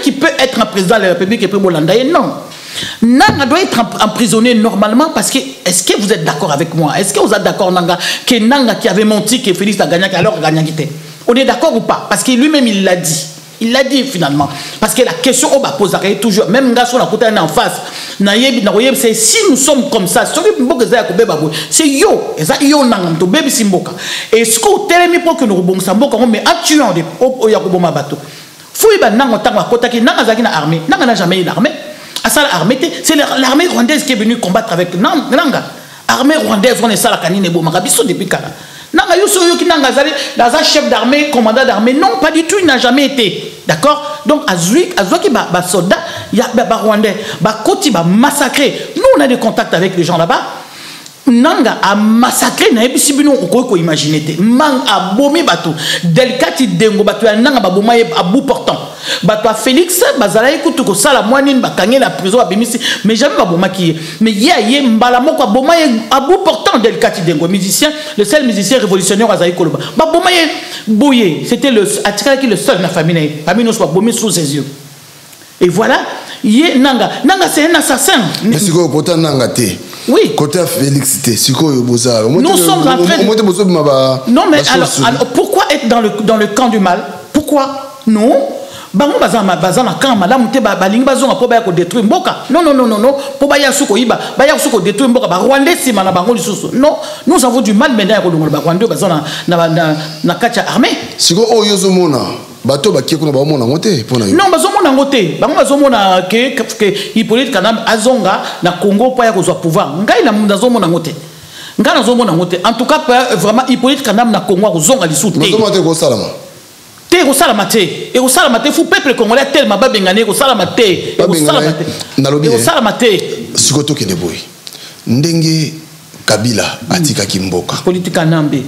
qui peut être un président de la République et puis Bolandaye, non. Nanga doit être emprisonné normalement parce que est-ce que vous êtes d'accord avec moi? Est-ce que vous êtes d'accord Nanga que Nanga qui avait menti que Félix a gagné alors il a gagné? On est d'accord ou pas? Parce que lui-même, il l'a dit. Il l'a dit finalement. Parce que la question, on va poser toujours. Même quand on a côté en face, c'est si nous sommes comme ça, c'est yo. Et ce qu'on t'a pour que nous rebondissons, mais en tuant des Oyakoboma bateau. Fouiba n'a armée. Nanga n'a jamais eu l'armée. C'est l'armée rwandaise qui est venue combattre avec Nanga. Armée rwandaise, on est ça la canine et Bomarabiso depuis Kara. Nanga Yuso Yoki Nanga Zali, un chef d'armée, commandant d'armée, non, pas du tout, il n'a jamais été. D'accord? Donc, Azouki, soldat, il y a Rwandais, Koti, massacré. Nous, on a des contacts avec les gens là-bas. Nanga a massacré na ebi sibino ko imaginer te mang a bomi bato delikati dengo bato ya nanga ba boma a bout portant bato a Félix bazala ekutu ko sala mwanine bakange la prison abimisi mais jamais ba boma ki mais ye mbala moko boma a bout portant delikati dengo musicien le seul musicien révolutionnaire azali koloba ba boma ye boye c'était le atikala ki le seul na famille nous soit bomi sous ses yeux et voilà Nanga c'est un assassin. Mais c'est quoi pourtant Nanga té? Oui. Côté Félix té, c'est quoi Boza? Nous sommes en train de... Non mais alors pourquoi être dans le camp du mal? Pourquoi? Non. Bango bazana camp malamu té balingi bazonga po ba ko détruire mboka. Non. Po ba ya suko iba, ba ya suko détruire mboka ba Rwandais sima na bango lisusu. Non, nous avons du mal maintenant ko longola ba Rwandais bazana na kacha armée. Siko oyozo mona. Bato ba kieko na ba mona ngote pona yo. Non, bazomona ngote. Bango bazomona que Hippolyte Kanam azonga na Congo pa ya ko zwa pouvoir. Ngai na ndazomona ngote. Ngai nazomona ngote. En tout cas vraiment Hippolyte Kanam na Congo ko zonga lisusu. Bazomona te ko salama. te rosala maté et rosala maté fou peuple congolais tellement ba bengane rosala maté et rosala maté nalobi rosala maté sikoto ke deboy ndenge Kabila atika kimboka politique nambe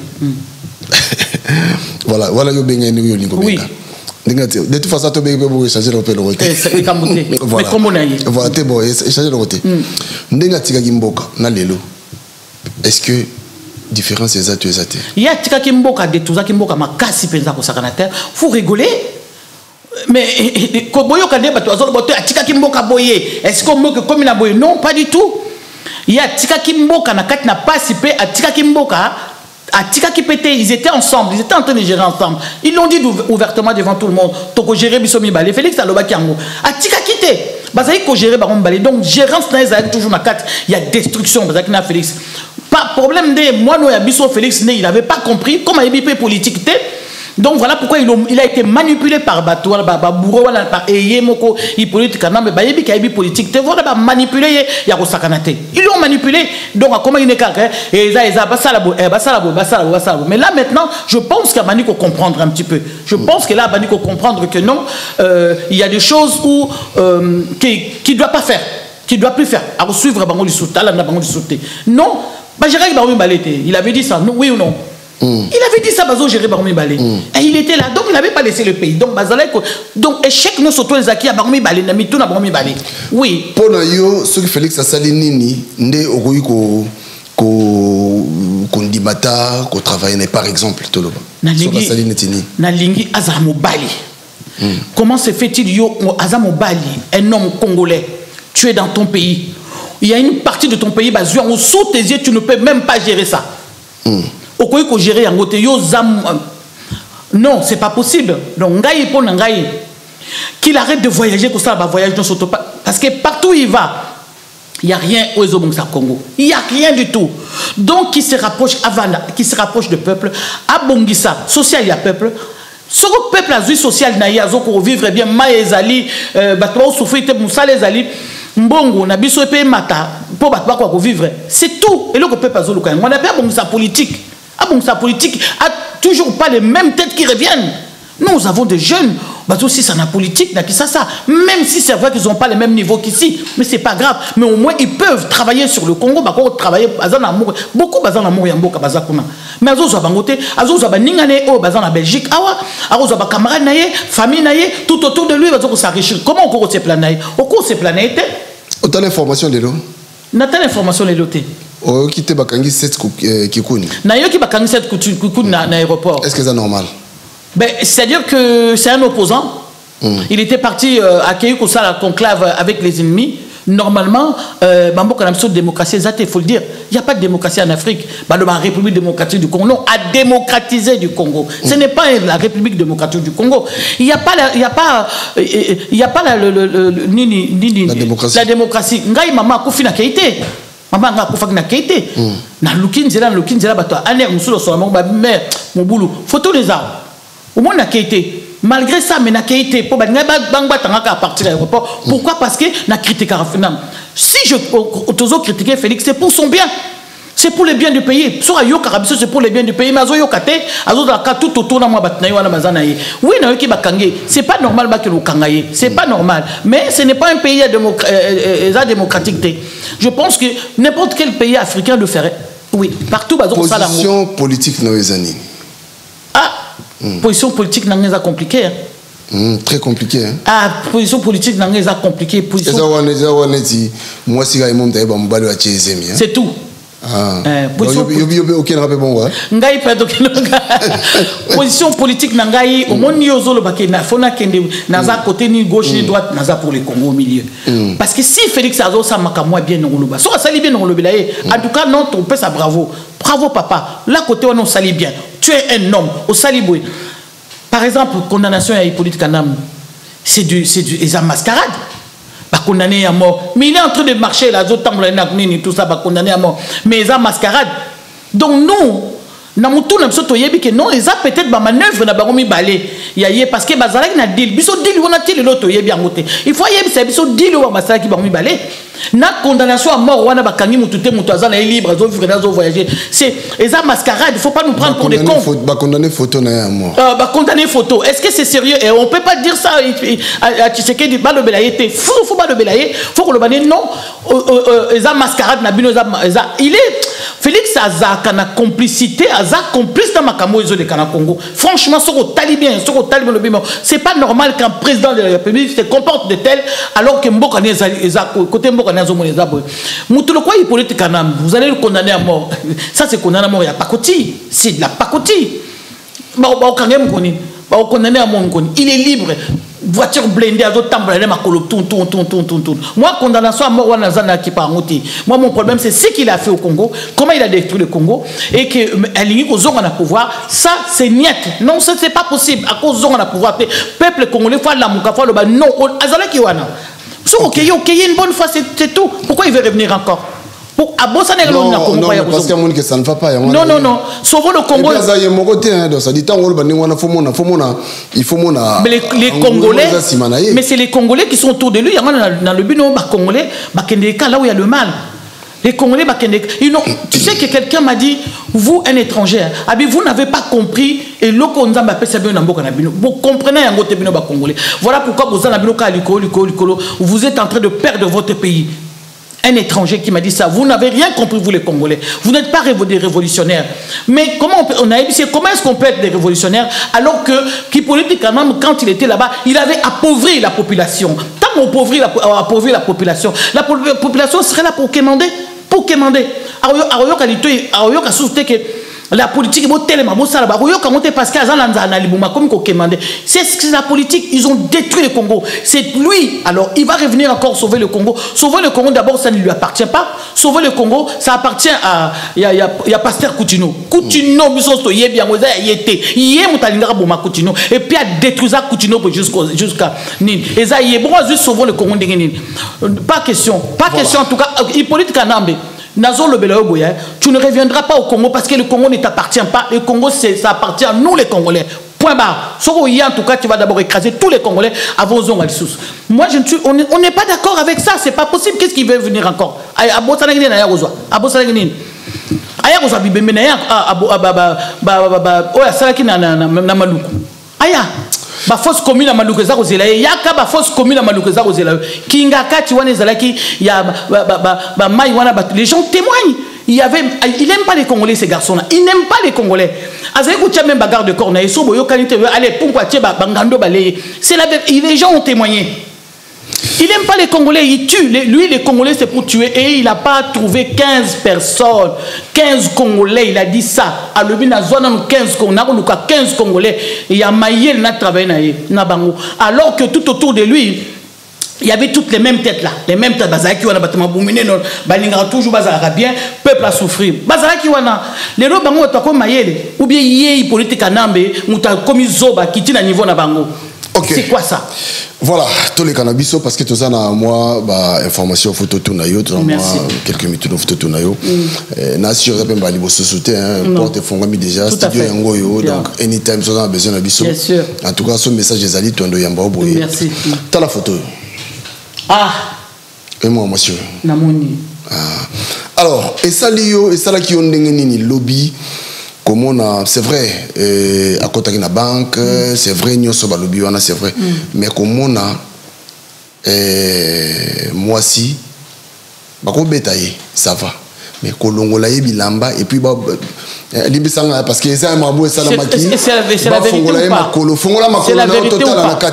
voilà yo bengane yo lingo benga de toute façon to bengane bo changer le pelo côté c'est kamoté mais comment naïe voilà te bon changer le côté ndenge atika kimboka na lelo est-ce que différence exacte exacte il y a tika kimboka de tout ça kimboka makasi penza ko sakana terre faut rigoler mais ko boyo kande bato azolo bato atika kimboka boye est-ce qu'on moque comme na boye non pas du tout il y a tika kimboka na kati na pasi pe atika kimboka atika ki pété ils étaient ensemble ils étaient en train de gérer ensemble ils l'ont dit ouvertement devant tout le monde toko gérer biso mibale Félix alobaki yango atika kité bazali ko gérer ba mibale donc gérance na ezali toujours na kati il y a destruction bazaki na Félix pas problème de moi no ya biso Félix il n'avait pas compris comment il est politique té. Donc voilà pourquoi il a été manipulé par Bato, par Bourreau, par Eyemoko, il politique, mais Bayebi qui a politique, voilà manipulé, il y a Rosakanate. Ils l'ont manipulé, donc comment il n'est qu'à mais là maintenant, je pense qu'à Maniko comprendre un petit peu. Je pense que là, Maniko comprendre que non, il y a des choses où qu'il ne doit pas faire, qu'il ne doit plus faire, à suivre Bango du Souta, non, il avait dit ça, non, oui ou non? Il avait dit ça, Bazo géré Baroumi Balé. Et il était là, donc il n'avait pas laissé le pays. Donc échec, nous surtout les acquis à Baroumi Balé, n'a mis tout à Baroumi Balé. Oui. Pour nous, ce que Félix a sali nini, ndé ogoui qu'on dibata, qu'on travaille, par exemple, Toloba. Nalingi Azamo Bali. Comment se fait-il yo Azamo Bali, un homme congolais, tu es dans ton pays. Il y a une partie de ton pays, sous tes yeux, tu ne peux même pas gérer ça. Gérer en côté non, c'est pas possible. Donc qu'il arrête de voyager comme ça, voyage dans son parce que partout où il va, il n'y a rien au Congo. Il n'y a rien du tout. Donc qui se rapproche qui se rapproche du peuple, à Bongissa, social il y a peuple. Ce peuple a vu social naïa pour vivre bien, maïzali, batwa souffrir te moussa les ali. Mbongo na biso pe mata pour batwa quoi vivre. C'est tout. Et le peuple a zoluka. On appelle Bongissa politique. Ah bon, sa politique a toujours pas les mêmes têtes qui reviennent. Nous avons des jeunes, aussi ça n'a politique, ça. Même si c'est vrai qu'ils n'ont pas les mêmes niveaux qu'ici, mais c'est pas grave. Mais au moins ils peuvent travailler sur le Congo, travailler beaucoup bazan amour yamboka bazakuna. Mais azo bangote, azo baningane o bazan en Belgique, azo ba camarade naie, famille naie, tout autour de lui bazo s'enrichir. Comment on se planaye? Au cours ces planètes. Autant d'informations de l'eau. N'a-t-il l'information de l'auté? Oh, qui te bakangi 7 kikouni. Na yo ki bakangi 7 kikouni na aéroport. Est-ce que c'est normal? Ben, c'est-à-dire que c'est un opposant. Il était parti accueillir comme ça la conclave avec les ennemis. Normalement, Bambo Kanamso démocratie, il faut le dire. Il n'y a pas de démocratie en Afrique. La République démocratique du Congo, non, a démocratisé du Congo. Ce n'est pas la République démocratique du Congo. Il n'y a pas la démocratie. Ngai mama kufina keite. Maman nga kufaki na keite. Na lukinzela bato aner musulo so ba mère mobulu. Photo les arbres. Au moins na keite. Malgré ça, mais na keite pour à partir de l'aéroport. Pourquoi? Parce que na critique Rafinam. Si je t'ose critiquer Félix, c'est pour son bien. C'est pour le bien du pays. Sur Ayo Karabiso, c'est pour le bien du pays. Mais Azo Kate, Azo Daka tout autour de moi batnaï wana mazanaï. Oui, na yoki bakangé. C'est pas normal bakelo kangaye. C'est pas normal. Mais ce n'est pas un pays démocratique. Je pense que n'importe quel pays africain le ferait. Oui, partout bazo ça la position politique dans les années. Position politique n'a rien à compliqué. Très compliqué. Hein? Ah, position politique n'a rien à compliqué. C'est tout. Position politique nangai au monde yozolo bakena fona kende naza côté ni gauche ni droite naza pour les Congo au milieu. Parce que si Félix Azo ça makamwa bien ngoloba. So sali bien ngoloba en tout cas non on peut ça bravo. Bravo papa. Là côté on sali bien. Tu es un homme au saliboué. Par exemple condamnation à Hippolyte Kanam. C'est du mascarade. Condamné à mort. Mais il est en train de marcher là, tout ça, condamné à mort. Mais ils ont mascarade. Donc nous, non, ils ont peut-être ma manœuvre na baromi balé. Parce que bazalak na deal. Biso deal on a til l'autre il faut y c'est biso deal ou masala qui baromi balé. na condamnation à mort wana bakangi mututé mutu azana libre azo vivre dans voyager c'est eza mascarade il faut pas nous prendre pour des cons ba condamner photo na mort ba condamner photo est-ce que c'est sérieux et on peut pas dire ça à Tshisekedi ba le belayer faut pas le belayer faut que le bané non eza mascarade na bino eza il est Félix Azaka na complicité Azaka complice dans makambo ezo de kana Congo franchement soko talibien soko talibien le bimo c'est pas normal qu'un président de la République se comporte de tel alors que mboka neza côté mboka neza mo neza boy mutu le quoi il politique kanam vous allez le condamner à mort ça c'est condamné à mort il y a pacotille c'est de la pacotille ba kangem koni ba condamné à mort koni il est libre voiture blindée à d'autres tambourins ma colo tout moi condamnation à mort wana zana qui par ngoti moi mon problème c'est ce qu'il a fait au Congo comment il a détruit le Congo et que aligné aux hommes à pouvoir ça c'est niet non ça c'est pas possible à cause on a pouvoir peuple congolais fois la muka fois le ba non azala ki wana so OK une bonne fois c'est tout pourquoi il veut revenir encore pour abosana le Congo parce qu'il y a monde que ça ne va pas non sauvons le Congo ça y est mon côté ça dit tant on le il faut mona les Congolais mais c'est les Congolais qui sont autour de lui il y a dans le but non ba Congolais ba kendeka là où il y a le mal les Congolais ba kendeka tu sais que quelqu'un m'a dit vous un étranger vous n'avez pas compris et loko nzamba pesa bien na mboka na bino vous comprenez yango te bino ba Congolais voilà pourquoi vous en bino ka likolo vous êtes en train de perdre votre pays. Un étranger qui m'a dit ça. Vous n'avez rien compris, vous les Congolais. Vous n'êtes pas des révolutionnaires. Mais comment comment est-ce qu'on peut être des révolutionnaires alors que Kipolitique, quand il était là-bas, il avait appauvri la population. Tant qu'on appauvrit la population serait là pour quémander. Pour quémander. La politique parce c'est la politique, ils ont détruit le Congo. C'est lui, alors il va revenir encore sauver le Congo. Sauver le Congo, d'abord, ça ne lui appartient pas. Sauver le Congo, ça appartient à. Il y a Pasteur Coutinho. Coutinho, et puis à détruire Coutinho jusqu'à Nîmes. Et ça, il est bon, juste sauver le Congo. Pas question. Pas question, en tout cas. Il politique à Nambe. Tu ne reviendras pas au Congo parce que le Congo ne t'appartient pas. Le Congo, ça appartient à nous les Congolais. Point barre. En tout cas, tu vas d'abord écraser tous les Congolais avant Zonga Lissous. Moi, on n'est pas d'accord avec ça. C'est pas possible. Qu'est-ce qui veut venir encore? ba fausse commune à Malukweza kozela yaka ba fausse commune à Malukweza kozela kinga kati wana ezalaki ya ba mai wana les gens témoignent il aime pas les Congolais ces garçons là il n'aime pas les Congolais azali kutia même bagarre de corps na eso boyo kanite allez pourquoi tie bangando balé c'est la les gens ont témoigné. Il n'aime pas les Congolais, il tue. Lui, les Congolais, c'est pour tuer. Et il n'a pas trouvé 15 personnes. 15 Congolais, il a dit ça. À l'obina, 15 Congolais. Il y a Maïel qui a travaillé. Alors que tout autour de lui, il y avait toutes les mêmes têtes là. Les mêmes têtes. Bazaki wana batama boumine non. Balinga toujours bazara bien. Peuple a souffrir. Bazaki wana. Les gens bango otako Maïel. Ou bien yé politique anambe. Mouta komi zoba kiti na niveau na bango. Okay. C'est quoi ça? Voilà, tous les cannabis, parce que tout ça, moi, information photo tournayo, quelques minutes de photo tournayo. N'a sûr que pas libre société, porte fongami déjà, studio yangoyo, donc anytime, ça a besoin d'abisso. Bien sûr. En tout cas, ce message des alliés, tu en dois yamba au merci. T'as la photo. Ah. Et moi, monsieur. Namoni. Alors, et ça là qui ont des lobby. Comme on a, c'est vrai, à côté de la banque, c'est vrai, nous sommes lobby, c'est vrai. Mais comme on a, moi aussi, ça va. Mais Kolongola bilamba et puis parce que c'est un mabou et ça la maki. C'est la vérité ou pas?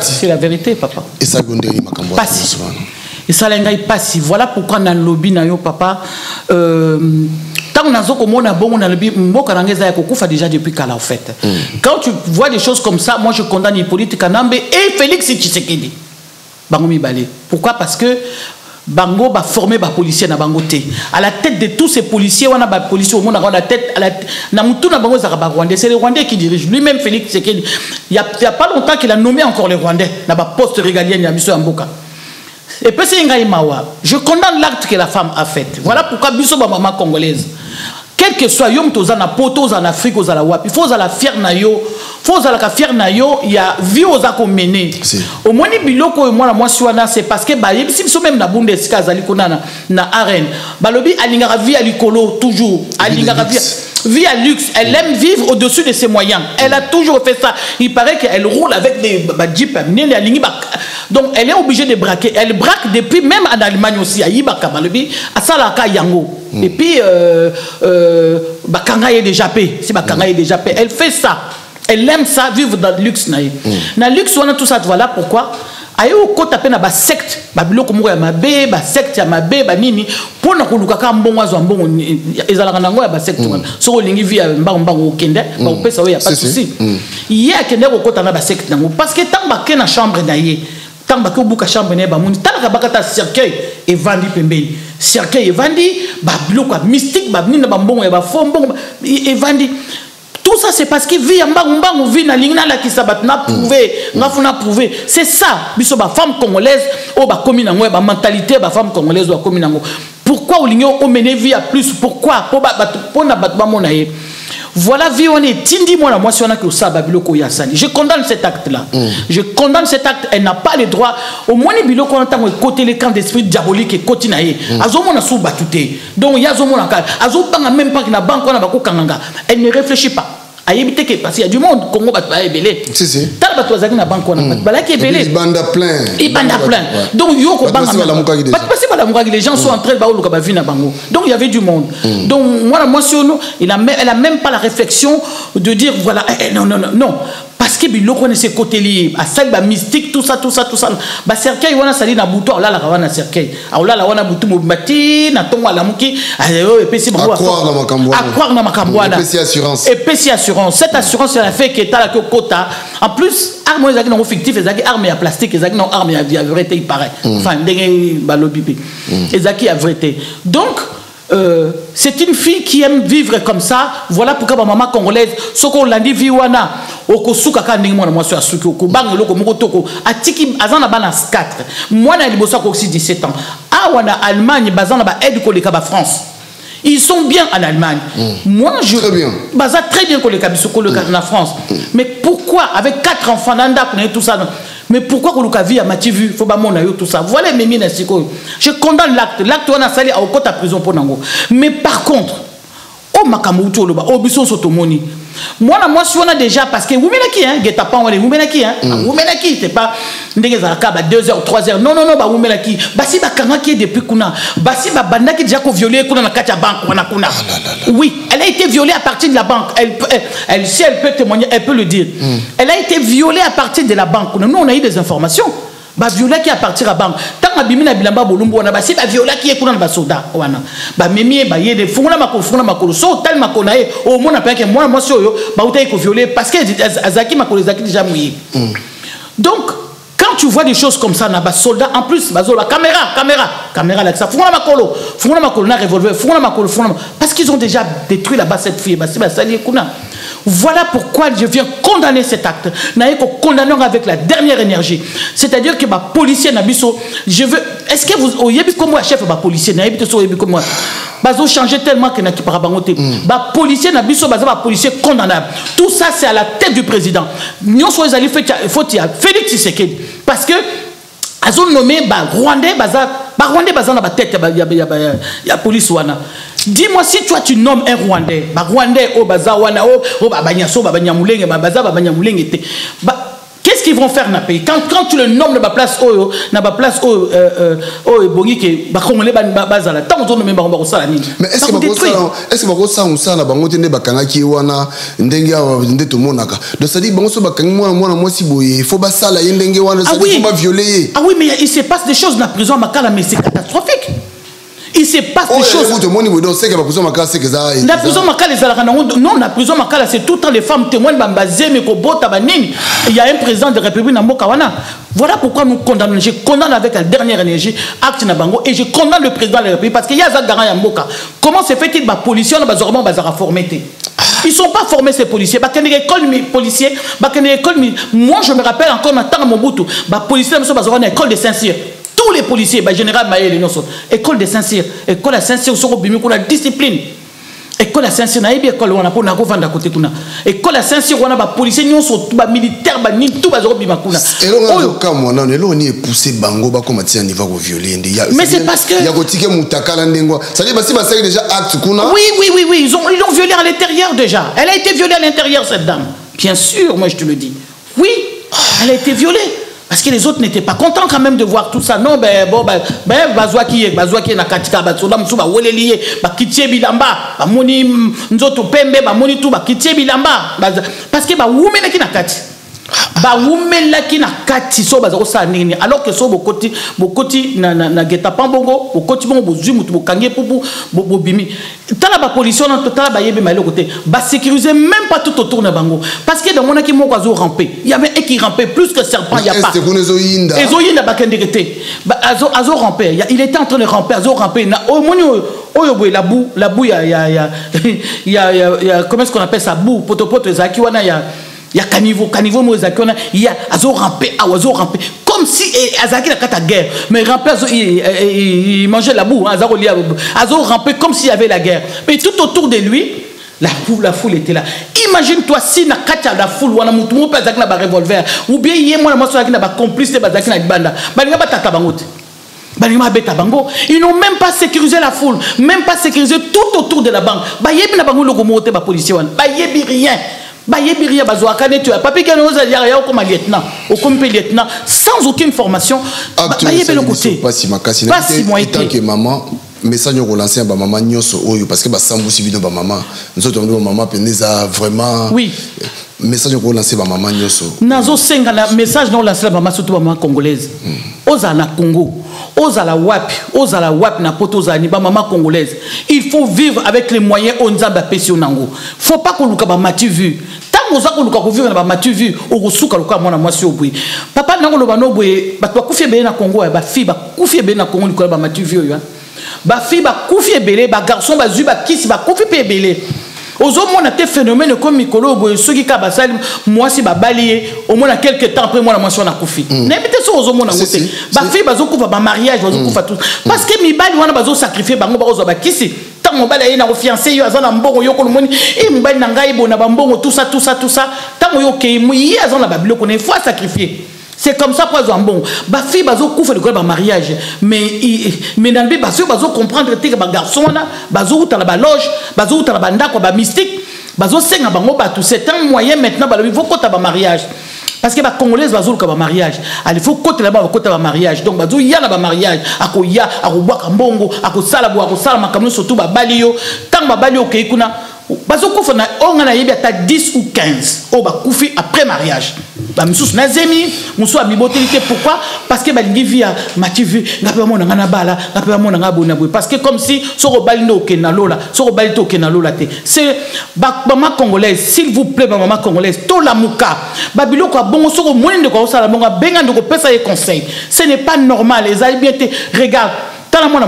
C'est la vérité, papa. Et ça gondeli makambo. Et ça l'engaille pas si. Voilà pourquoi dans le lobby na yo papa. Déjà depuis Kala en fait. Quand tu vois des choses comme ça, moi je condamne les politiques à Nambe et Félix Tshisekedi. Pourquoi? Parce que Bango va former des policiers na Bangote. À la tête de tous ces policiers, on a des policiers au monde à la tête. C'est les Rwandais qui dirigent. Lui-même Félix Tshisekedi. Il n'y a pas longtemps qu'il a nommé encore les Rwandais dans la poste régalienne de Mboka. Et puis c'est Ngaï Mawa. Je condamne l'acte que la femme a fait. Voilà pourquoi Bisso maman congolaise. quel que soit yom tozana poto en Afrique aux ala wapi, faut la fier na yo, faut la fier na yo, il y a vie aux a mené. Au moins ni biloko moi la moi suana c'est parce que bah si so même na Bundesliga zali konana na arène. Balobi alingara vie à likolo toujours, alingara vie à luxe, elle aime vivre au-dessus de ses moyens. Elle a toujours fait ça. Il paraît qu'elle roule avec des jeeps, donc elle est obligée de braquer. Elle braque depuis même en Allemagne aussi à Ibaka Balobi, à Salaka Yango. Et puis Bakanga est déjà payé. Si Bakanga est déjà payé, elle fait ça. Elle aime ça, vivre dans le luxe. Dans le luxe, on a tout ça. Voilà pourquoi. Ayo ko tapé na ba secte ba biloko moko ya mabe ba secte ya mabe ba nini pona ko luka ka mbongo azo mbongo ezalaka nango ya ba secte wana soko lingi via mbango okende ba opesa we ya pas souci ye akende ko kota na ba secte nango parce que tant ba ke na chambre na ye tant ba ko buka chambre na ba muni talaka bakata cercueil et vandi pembeni cercueil et vandi ba biloko mystique ba nini ba mbongo ya ba fo mbongo et vandi. Tout ça c'est parce que vie en vie na lingna la ki sabat na prouvé na prouvé c'est ça biso ba femme congolaise o ba komi nango ba mentalité ba femme congolaise ba komi nango pourquoi olingo o mener vie à plus pourquoi pour na bat ba mona ye voilà vie on est tindi moi moi si on a que ça ba biloko ya sali je condamne cet acte là je condamne cet acte. Elle n'a pas le droit au moins les biloko on entend côté les camps d'esprit diabolique et continuer azo mona sou batouté donc ya zo mona ka azo banga même pas que na banque on a ba ko kanganga elle ne réfléchit pas. Parce qu'il y a du monde, Congo va être belé. Si, si. T'as pas toi, na banque, on a pas qui est belé. Il banda plein. Il banda plein. Donc, il y a les gens sont entrés dans le vie na bango. Donc, il y avait du monde. Donc, moi, elle a même pas la réflexion de dire, voilà, non, non, non, non. Parce que bilo connaissait côté lié à ça ba mystique tout ça ba cercueil wana sali na buto là la wana cercueil là la wana buto mobati na tongo la muki et puis c'est bon à croire na makambo wana et puis assurance cette assurance elle a fait que ta la quota en plus armes ezaki non fictif ezaki armes à plastique ezaki non armes à vérité il paraît enfin ndenge balobi pe ezaki à vérité donc c'est une fille qui aime vivre comme ça. Voilà pourquoi ma maman congolaise, ce qu'on l'a dit, viwana, okosuka kandi mwana mwasi asuki okubanga loko mokotoko atiki azana bana 4. Mwana libosa ko 17 ans. Ah wana Allemagne bazana ba aide ko leka ba France. Ils sont bien en Allemagne. Moi je très bien. Baza très bien ko leka biso ko leka na France. Mais pourquoi avec 4 enfants nanda connaît tout ça? Mais pourquoi qu'on a vu à Mathieu vu faut pas mon tout ça voilà mes mines je condamne l'acte on a sali à au côté à prison pour nango mais par contre au makamuto loba au biso sotomoni moi si on a déjà parce que vous menez qui hein geta pas on vous menez qui hein vous menez qui c'est pas ndenge za ka ba 2h 3h non ba vous menez qui ba si ba kanga qui depuis kuna ba si ba banda qui déjà ko violer kuna na katia banque wana kuna oui elle a été violée à partir de la banque elle si elle peut témoigner elle peut le dire elle a été violée à partir de la banque nous on a eu des informations ba viola qui à partir à banque tant abimina bilamba bolumbo wana ba si ba viola qui est kuna ba soda wana ba memi ba yede fungula makolo so tel makona e au moins na que moi si yo ba utai ko violer parce que azaki makolo zaki déjà mouillé donc quand tu vois des choses comme ça na ba soldat en plus bazo la caméra là ça fungula makolo na revolver fungula makolo parce qu'ils ont déjà détruit là-bas cette fille ba si ba sali kuna. Voilà pourquoi je viens condamner cet acte. Condamner avec la dernière énergie. C'est-à-dire que ma policier Nabiso, je veux. Est-ce que vous voyez comme moi chef ma policier comme moi. Bazo changer tellement que n'a qui parabangoté. Ma policier Nabiso ma policier condamnable. Tout ça c'est à la tête du président. Nous sommes allés faut Félix Tshisekedi parce que azon nommé Rwandais Rwandais na ba tête ya police wana. Dis-moi si toi tu nommes un Rwandais, Rwandais au bazawana au babanyaso babanyamulenge babaza babanyamulenge te. Qu'est-ce qu'ils vont faire na pays quand tu le nommes na ba place oyo na ba place bongi ke ba congolais bazala tant on nommer ba sala nini. Mais est-ce que bako ça na bango tende bakanga ki wana ndenge nde to monaka. Donc ça dit bango so bakangi moi si boye faut ba sala ndenge wana ça dit faut pas violer. Ah oui mais il se passe des choses na prison makala mais c'est catastrophique. Il se passe des choses. La prison Makala, non, la prison Makala, c'est tout le temps les femmes témoignent, il y a un président de la République dans Mokawana. Voilà pourquoi nous condamnons. Je condamne avec la dernière énergie acte Nabango et je condamne le président de la République parce qu'il y a Zagara Yamboka. Comment se fait-il que les policiers sont formés? Ils ne sont pas formés ces policiers. Moi je me rappelle encore maintenant mon bout. Les policiers sont dans l'école de Saint-Cyr. Tous les policiers, général Maël et école de Saint-Cyr, école de Saint-Cyr, sont obligés de la discipline. école à Saint-Cyr na yebi école wana pona ko vanda côté kuna école à Saint-Cyr wana ba policier nyonso ba militaire ba ni tout ba zo bima kuna oyo ka mwana elo ni pousser bango ba comme tia niveau ko violer ndi mais c'est parce que ya kotike mutakala ndengo ça dit basi basaki déjà acte kuna oui ils ont violé à l'intérieur déjà elle a été violée à l'intérieur cette dame bien sûr moi je te le dis oui elle a été violée. Parce que les autres n'étaient pas contents quand même de voir tout ça. Non, bazwaki na katika batsoda musuba weleliye ba kitie bilamba ba moni nzoto pembe ba moni tout ba kitie bilamba parce que ba wumela ki na kati ba wumela ki na kati so bazako sa nini alors que so bokoti na geta pambongo bokoti bongo bozui mutu bokangie pupu bobimi tala ba police on tala ba yebe malo côté ba sécuriser même pas tout autour de bango parce que dans mon qui moko azo ramper il y avait un qui rampait plus que serpent il y a pas ezoyinda ba kendekete azo ramper il était en train de ramper azo ramper na o moni oyo boy la boue il y a comment est-ce qu'on appelle ça boue poto ezaki wana il y a caniveau mozakona il y a azo ramper comme si azaki la kata guerre mais ramper il mangeait la boue azo ramper comme s'il y avait la guerre mais tout autour de lui la foule était là. Imagine-toi si na kata la foule wana mutu mo pa azaki na ba revolver ou bien yé moi na maso na ba complice de bazaki na banda balinga bataka bangote balinga beta bango ils n'ont même pas sécurisé la foule même pas sécurisé tout autour de la banque ba yebi na bango logo moté ba policier wana ba yebi rien Bayebiria Bazouakane, tu as pas piqué nos alliés comme lieutenant, au comme lieutenant, sans aucune formation. Bayebe le côté. Pas si moi tant que maman, message nous relancer à maman nyoso oyo parce que ba sambu si vidéo ba maman. Nous autres on maman peneza vraiment. Oui. Message nous relancer ba maman nyoso. Nazo senga na message nous relancer ba maman surtout ba maman congolaise. Oza na Congo. Oza la wap na poto zani ba maman congolaise. Il faut vivre avec les moyens onzamba pesio nango. Faut pas qu'on luka ba matu vu. Tango ko luka ko vivre na ba matu vu o suka luka mwana mwasi obui. Papa nango lo bano boye ba to kufie be na Congo ba fi ba kufie be na Congo likola ba matu vu yo. Ba fi ba kufie belé ba garçon ba zu ba kisi ba kufie pe belé. Ozo mona te phénomène comme Mikolo boye soki ka ba sali mwasi ba balié au moins quelque temps après moi la mwasi na kufi. N'habite so ozo mona ngote. Ba fi ba zo kufa ba mariage ba zo kufa tout. Parce que mi bali wana ba zo sacrifier bango ba ozo ba kisi. Tant mobali na fiancé yo azana mbongo yo ko moni e mbali na ngai bona ba mbongo tout ça tant yo ke mu yi azana ba biloko ne faut sacrifier. C'est comme ça pour un bon. Ba fille bazo koufa de quoi ba mariage mais dans le bazo comprendre que ba garçon là bazo ta la loge bazo ta la banda ko ba mystique bazo senga bango ba tout c'est un moyen maintenant ba il faut que ta ba mariage parce que ba congolaise bazo ka ba mariage il faut côté là-bas ba côté ba mariage donc bazo ya na ba mariage akoya akobwaka mbongo akosala makamno surtout ba balio tant ba balio ke kuna bazo koufa na onga na yebi ata 10 ou 15 o ba koufi après mariage ba msusu na zemi musu abibotelité pourquoi parce que ba lingi via mativu ngape mona ngana bala ngape mona ngabona boy parce que comme si soko bali no okena lola soko bali to okena lola te c'est ba maman congolaise s'il vous plaît ba maman congolaise to la muka ba biloko bongo soko mwende ko sala bonga benga ndoko pesa ye conseil ce n'est pas normal les albiétés regarde. Moi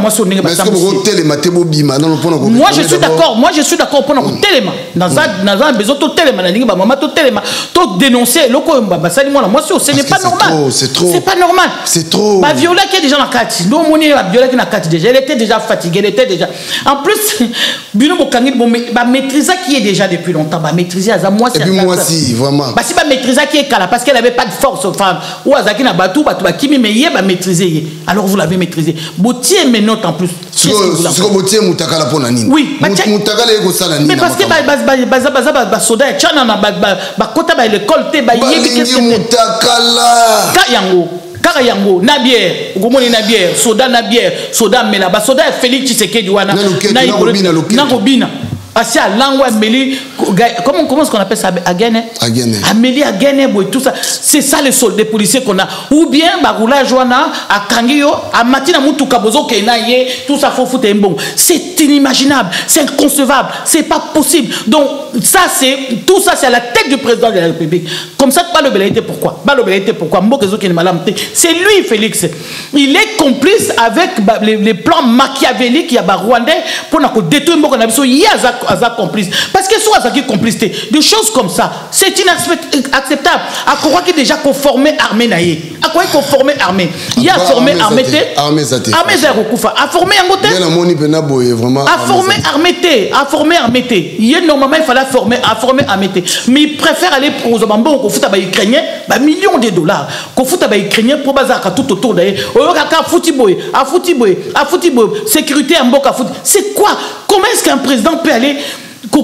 je suis d'accord pour nous téléma dans un besoin tout téléma na maman tout téléma tout dénoncer loko basali moi ce n'est pas normal c'est pas normal c'est trop ba viola qui est déjà dans carte non moni la viola qui na carte déjà elle était déjà fatiguée elle était déjà en plus bino bokangi ba maîtriser qui est déjà depuis longtemps ba maîtriser à moi c'est moi si vraiment ba si ba maîtriser qui est kala parce qu'elle avait pas de force femme ou azaki na batu ba kimi mais yé ba maîtriser alors vous l'avez maîtrisé mes notes en plus. Oui, mais parce que soda chana na kota ba l'école te ba yebi qu'est-ce que Kaka yango na bière ngomoni na bière soda mela ba soda Félix Tshisekedi wana na ngobina Asia langwa meli comment est-ce qu'on appelle ça Agene Amélie Agene boy tout ça c'est ça les soldats policiers qu'on a ou bien ba roulage wana a kangio a matina mutu kabozo kenaye tout ça faut foutre un bon c'est inimaginable c'est inconcevable c'est pas possible donc ça c'est tout ça c'est à la tête du président de la République comme ça pas le belité pourquoi Mbokezo qui est malade c'est lui Félix il est complice avec les plans machiavéliques qui y a Rwandais pour détruire Mboka Nabiso. Il y a complice. Parce que soit ça qui complicité, des choses comme ça, c'est inacceptable. À quoi qui déjà conformé armée naïe. À quoi conformé armée. Il y a formé armée armée zate. Armée zarokufa. À former en côté. À former armée. Il y a normalement il fallait former armée. Mais ils préfèrent aller pour aux Obambo qu'on fout à Ukrainien, millions de dollars. Qu'on fout à Ukrainien pour bazar tout autour d'ailleurs. Sécurité en Mboka foot. C'est quoi? Comment est-ce qu'un président peut aller un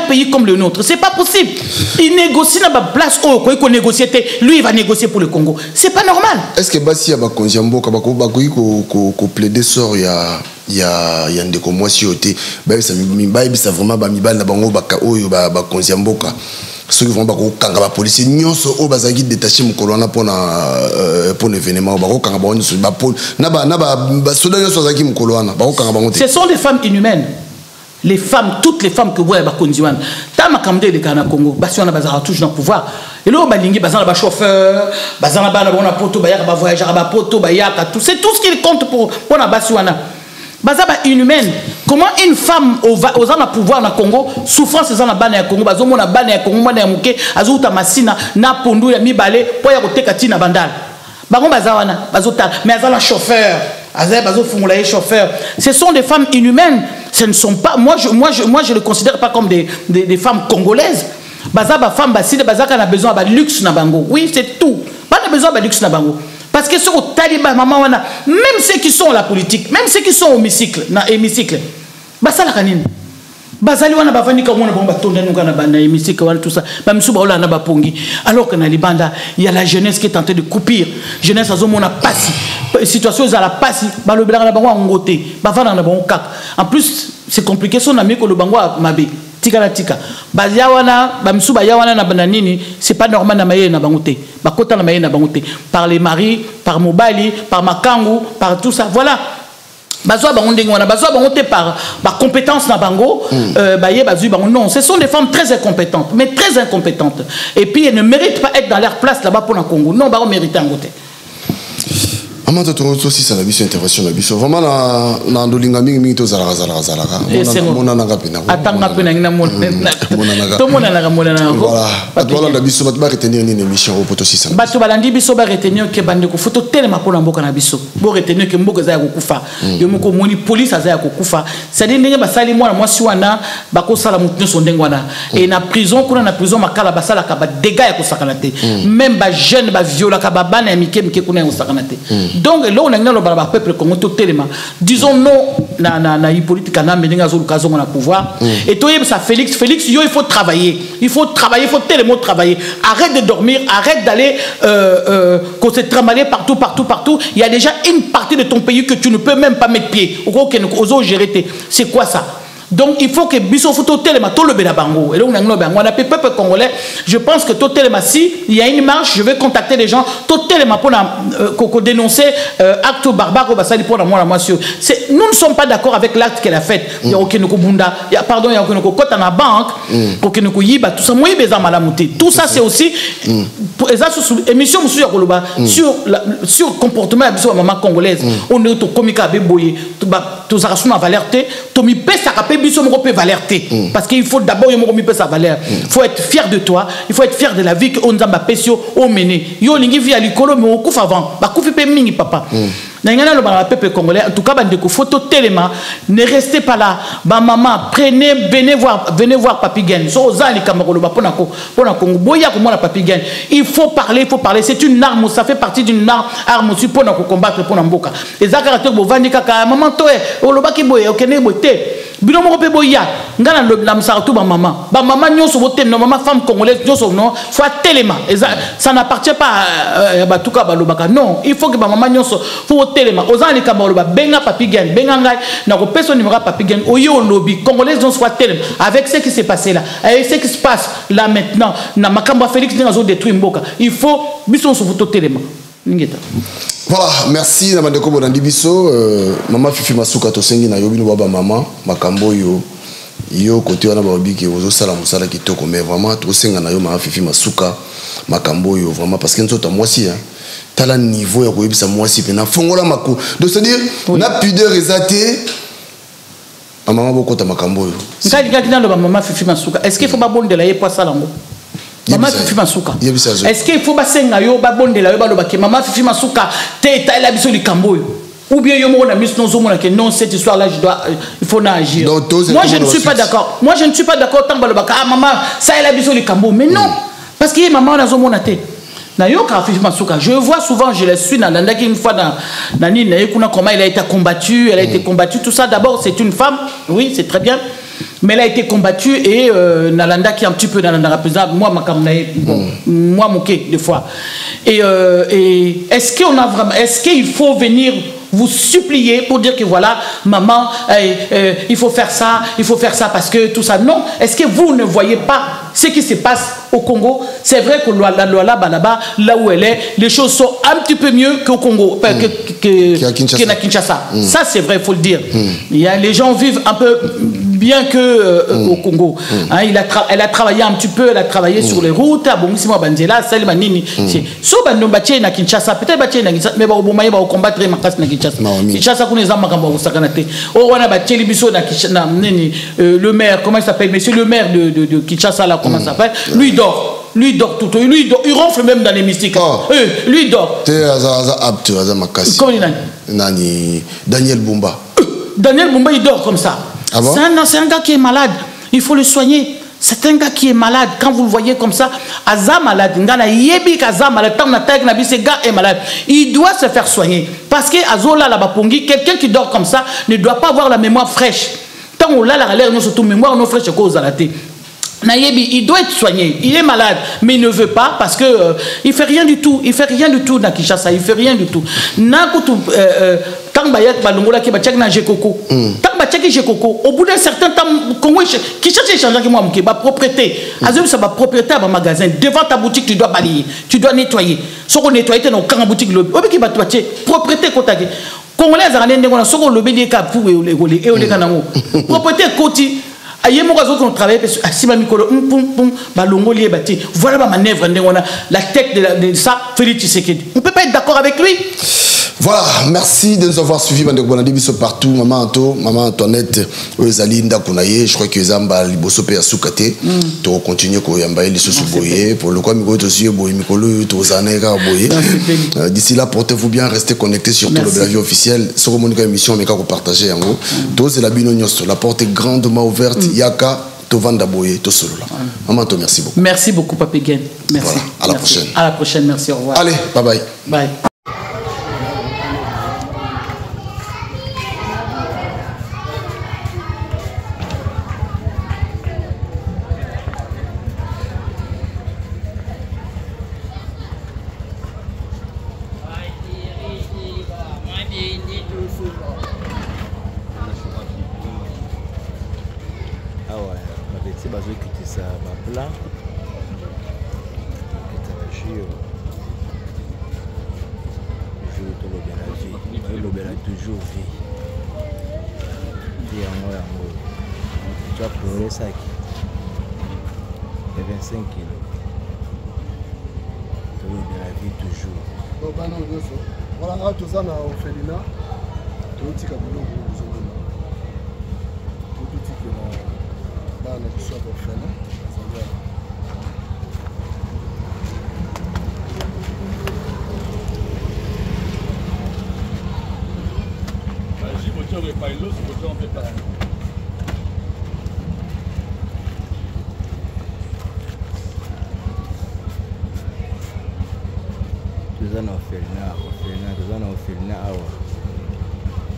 pays comme le nôtre? C'est pas possible. Il négocie dans la place où il négocie. Lui, il va négocier pour le Congo. C'est pas normal. Est-ce que Bassi a Konziamboka ko plaider sort il y a ndeko mwasi yote ba ça vraiment ba mibal na bango ba oyo ba Konziamboka ceux qui vont ba ko kanga ba police nyonso o bazaki détacher mukolwana pour l'événement ba ko kanga ba nyonso ba pol na ba soda nyonso bazaki mukolwana ba ko kanga ba ngote. Ce sont des femmes inhumaines. Les femmes, toutes les femmes que vous voyez à Konziwan, Tama Kamde de Kana Congo, Bassi on a bazar toujours dans le pouvoir. Et là, Balingi, Bazan ba chauffeur, Bazan ba poto, Bayaka ba voyageur, ba poto, Bayaka, tout. C'est tout ce qu'il compte pour la Bassiwana. Bazan ba inhumaine. Comment une femme aux ans à pouvoir dans le Congo, souffrance aux ans à Bana Congo, Bazon mon Bana Congo, Mona Mouké, Azouta Massina, Na Pondu, Yami Balé, Poya Rotekati na Bandal. Baron Bazawana, Bazota, mais Azan chauffeur. Ce sont des femmes inhumaines. Ce ne sont pas. Moi, je les considère pas comme des femmes congolaises. Bazaba femme basile, bazaka a besoin de luxe na bango. Oui, c'est tout. Pas de besoin de luxe na bango. Parce que sur le Taliban, maman, même ceux qui sont à la politique, même ceux qui sont au hémicycle, basala kanine. Bazali wana bavandi ka mona bomba tonda nuka na banda hémicycle wana tout ça. Ba misuba ola na bapongi. Alors que na libanda, il y a la jeunesse qui est en train de couper. Jeunesse azomona passi. Situation à la passe, le blanc na bango ngoté, bavana na bango kak. En plus, c'est compliqué son ami que le bango mabe. Tika na tika. Baziawana, bamsuba yawana na bananini, c'est pas normal na maye na bangoté. Bakota na maye na bangoté. Par les maris, par Mobali, par Makangu, par tout ça. Voilà. Bazwa bangonde wana bazwa bangoté par compétence na bango baye bazu bango. Non, ce sont des femmes très incompétentes, mais très incompétentes. Et puis elles ne méritent pas être dans leur place là-bas pour le Congo. Non, bah on mérite un côté. Amanta aussi ça la biso intervention la biso vraiment na ndolinga mingi to zala mona nanga pena atanga pena ngina mona to mona nanga mona nanga voilà la biso batba retenir ni émission au poto 600 bato balandi biso ba retenir ke bande ko photo telema ko na mboka na biso bo retenir ke mboka za kokufa yo moko moni police za kokufa ça dit ndenge basali mwana mwasi wana bako sala mutu so ndenge wana et na prison kuna na prison makala basala ka ba dégâts ya ko sakanate même ba jeune ba viola ka ba bana ya mike kuna ko sakanate. Donc là on a le peuple Congo totalement disons non na Hippolyte Kanambe ndinga zo lukazo na pouvoir et toi ça Félix yo il faut travailler il faut tellement travailler, arrête de dormir, arrête d'aller se trimballer partout il y a déjà une partie de ton pays que tu ne peux même pas mettre pied au gérer. C'est quoi ça? Donc il faut que biso photo telema tout le bénabango et là on a peuple congolais. Je pense que tout telema si il y a une marche, je vais contacter les gens tout telema pour dénoncer acte barbare au basali pour la moi c'est nous ne sommes pas d'accord avec l'acte qu'elle a fait. Il y a aucun bunda, il y a pardon, il y a aucun côté na banque pour que nous yiba tout ça moi beza malamuté. Tout ça c'est aussi pour émission sur koloba sur comportement de maman congolaise. On est au comique à beboyer tout ça sous ma valeur té to mi pesa parce qu'il faut d'abord sa valeur. Il faut être fier de toi, il faut être fier de la vie que on a pesio au mené. Yo lingi via l'école mais au coup avant. Ba coup fait mingi papa. N'engana le peuple congolais en tout cas bande ko photo tellement ne restez pas là. Ba maman venez voir Papi Gen. So zali kamakolo ba pona Congo boya ko mona Papi Gen. Il faut parler, c'est une arme, ça fait partie d'une arme aussi pour combattre pour mboka. Et zakarato bo vandika ka maman toe olobaki boye okene bote. Bino mo pe boya ngana la msaratu ba maman nyonso voter no maman femme congolaise nyonso non faut tellement ça n'appartient pas à batuka balobaka. Non, il faut que ba maman nyonso faut tellement ozali ka baloba benga Papi Gen benga ngai na ko peso numéro Papi Gen oyo lobby congolaise non soit tellement avec ce qui s'est passé là avec ce qui se passe là maintenant na makambo Félix ngazo détruire mboka. Il faut biso so photo tellement ngeta. Voilà, merci na bandeko bonandi biso maman Fifi Masuka to sengi na yobino baba maman makambo yo côté wana ba biki ozo sala musala kitoko mais vraiment to senga na yo maman Fifi Masuka makambo yo vraiment parce que nzoto moi aussi hein tala niveau ya koyebisa mwasi pena fongola mako donc c'est dire na pudeur ezate maman bokota makambo yo ngaki ngaki ndo maman Fifi Masuka est-ce qu'il faut babondela ye poisa lango maman Fifi Masuka est-ce qu'il faut basenga yo babondela yo baloba ke maman Fifi Masuka te ta la biso likambo yo ou bien yo mona mis non zomona que non cette histoire là il faut agir. Moi je ne suis pas d'accord. Moi je ne suis pas d'accord tant baloba ah maman ça elle a biso likambo mais non parce que maman na zomona te. Na yo ka Fifi Masuka, je vois souvent, je le suis dans l'andaki une fois dans Nina comment elle a été combattue, elle a été combattue, tout ça. D'abord, c'est une femme, oui, c'est très bien, mais elle a été combattue et Nalanda qui est un petit peu dans la présidente, moi, moi, moqué des fois. Et est-ce qu'on a vraiment, est-ce qu'il faut venir vous supplier pour dire que voilà, maman, il faut faire ça parce que tout ça. Non, est-ce que vous ne voyez pas ce qui se passe au Congo? C'est vrai que là-bas, là où elle est, les choses sont un petit peu mieux qu'au Congo, qu'à Kinshasa. Ça, c'est vrai, il faut le dire. Les gens vivent un peu bien que au Congo. Hein, elle a travaillé un petit peu, elle a travaillé sur les routes. Bon, si moi, Banzela, Salima Nini. So, Bandombaché na Kinshasa, peut-être Baché na Kinshasa, mais bon, Bomaye va combattre Makas na Kinshasa. Kinshasa, qu'on est en Makamba au Sakanate. Oh, on a Baché Libiso na Kinshasa, le maire, comment il s'appelle? Monsieur le maire de Kinshasa, là, comment ça s'appelle? Lui dort. Lui dort tout. Lui dort. Il ronfle même dans les mystiques. Lui dort. Comment il est? Daniel Bumba. Daniel Bumba, il dort comme ça. Ah bon? C'est un gars qui est malade. Il faut le soigner. C'est un gars qui est malade. Quand vous le voyez comme ça, Aza malade. Ce gars est malade. Il doit se faire soigner. Parce que Azola Labapongi, quelqu'un qui dort comme ça ne doit pas avoir la mémoire fraîche. Tant on l'a la l'air, surtout mémoire non fraîche cause à la tête. Nayebi, il doit être soigné. Il est malade, mais il ne veut pas parce que il fait rien du tout. Il fait rien du tout dans Kinshasa. Il fait rien du tout. Tant Bayat Balongola qui batchak na Jekoko. Tant batchak Jekoko. Au bout d'un certain temps, Congo Kinshasa change qui moi ma propriété. Azum ça va propriété à un magasin. Devant ta boutique, tu dois balayer, tu dois nettoyer. Sauf qu'on nettoie dans quand boutique le. Obi qui bat propriété kotaki. Congolais azalé ndengona soko lobi des cap pour et les kanango. Propriété koti. Aïe mon réseau qu'on travaille parce que si ma micro balongo lié bâti voilà ma manœuvre la tête de ça Félix Tshisekedi on peut pas être d'accord avec lui. Voilà, merci de nous avoir suivis. Partout, maman Anto, maman Antoinette, Oezalinda Kounaye, je crois que Zamba Libosope a soukate. Tu continues à yambaye les sous boyer. Pour le coup, Miko aussi boyer, Mikolo, Tozanega boyer. D'ici là, portez-vous bien, restez connectés sur tout le vie officiel. Sur mon émission, mais quand vous partagez en haut. Tous et la binonios, la porte est grandement ouverte. Yaka. Tovanda Boye, to solo là. Maman, merci beaucoup. Merci beaucoup, Papé Gen. Merci. Voilà, à la prochaine. À la prochaine, merci, au revoir. Allez, bye bye. Bye.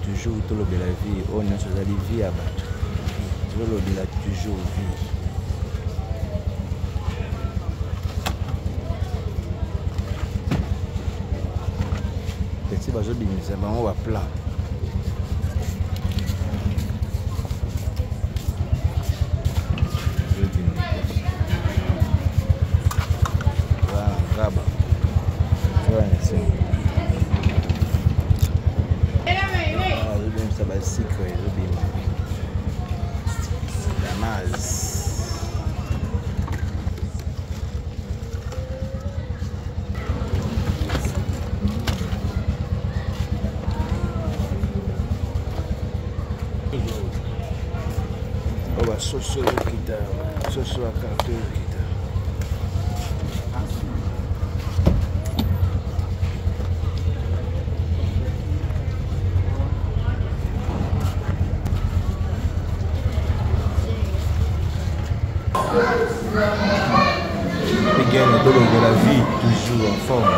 Toujours tout le la vie, on a chose à vie à battre. Toujours le toujours vie. Petit bateau binisa, on va plat. soso okita soso akarte okita Miguel de la vie toujours en forme.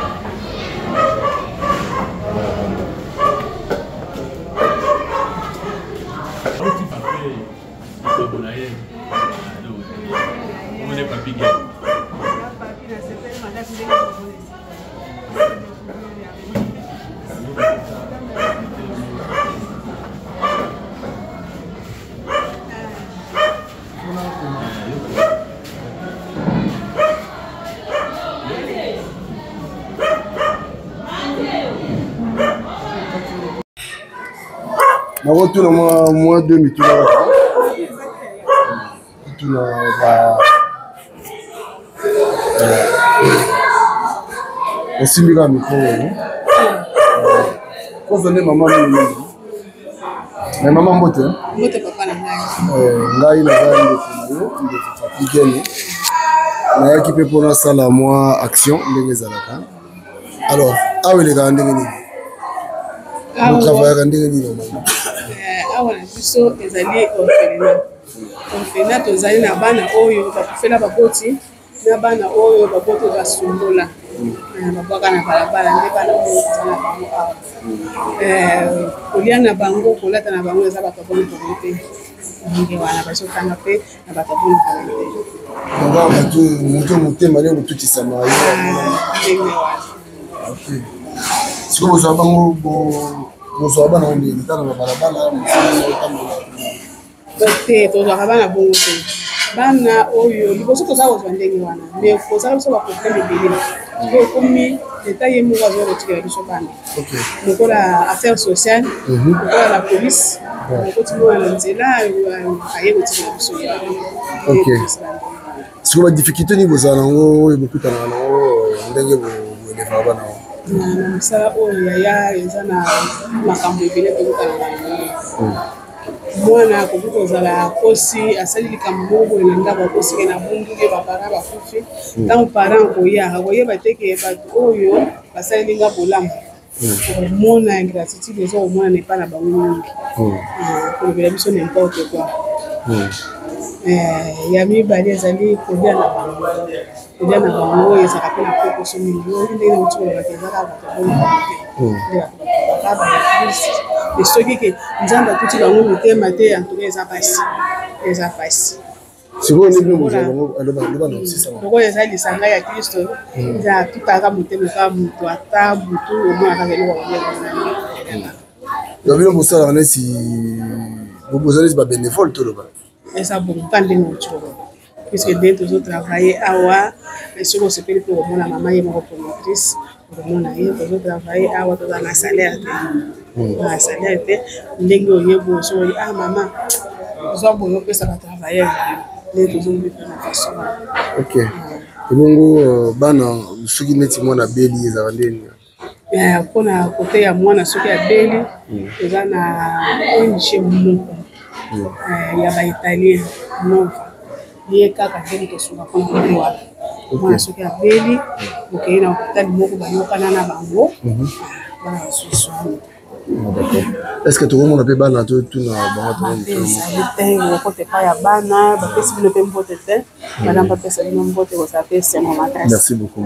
Tout moi 2 minutes là. Tout là aussi bien micro. Quand on est maman mais maman mbote papa na ngai ngai na ngai fatigué na qui peut pour ça la moi action ndenge zalaka alors awele ga ndenge ni le travail ga ndenge ni awa na biso ezali orphelinat tozali na bana oyo bakufela baboti na bana oyo baboti basumbola babwaka na balabala nde bana oyo eza na bango awa kolia na bango kolata na bango eza bato boni toboni te ndenge wana bazotanga mpe na bato boni toboni te moto motema leo kotutisama ndenge wana siko bozwa bango bozwa bana ondekitana na balabala te tozwaka bana bongo te bana oyo liboso toza kozwa ndenge wana mais kozala biso baproblème ebele po ekomi leta ye moko azoya kotikela biso bana lokola affaire sociale lokola la police okoti moko na nzela aye kotikela biso siko badifficulté nini bozala nango oyo bokutanaka nango ndenge boelevaka bana na mosala oyo yaya eza na makambo ebele tokotanaka yango mwana akoki kozala kosi asali likambo moko boye na ndako akosike na bunduke bapara bakufi ntango parent koya akoyeba teke bato oyo basalilinga bolamu komona ingratitude eza komona na epai na bango mingi kolobela biso n'importe quoi ya mibale ezali kolia na bango oyo ezalaka mpe na pokoso mingi oyo ndenge na otikolobaka ezalaka bato bonaa soki ke nzambe akuti bango motema te antuka eza pasi lokola eza lisanga ya kristo eza atutaka motema kaka moto ata butu omona kaka eloko bino bosalaka neti boza neti babénévole toloba eza bongo mpa ndenge otikoloba puisque nde tozotravaille awa soki osepeli mpe komona mama ye moko promotrice okomona ye tozotravaille awa toza na salaire te ndenge oyebo soki mama ozwa boye opesa batravailleur nde tozomona na façon ok ebongo bana soki neti mwana beli ezala ndeni mpona kote ya mwana soki abeli eza na ONG moko ya baitalien nova ye kaka ndenge tosunga mpona kote wana mwana soki abeli okei na hôpital moko bayokana na bango bana basusu est-ce que tokomona mpe bana totuna bangoezali te okote epai ya bana bapesi bino mpe mbote te bana bapesa bino mbote kozala mpe sengo makasi. Merci beaucoup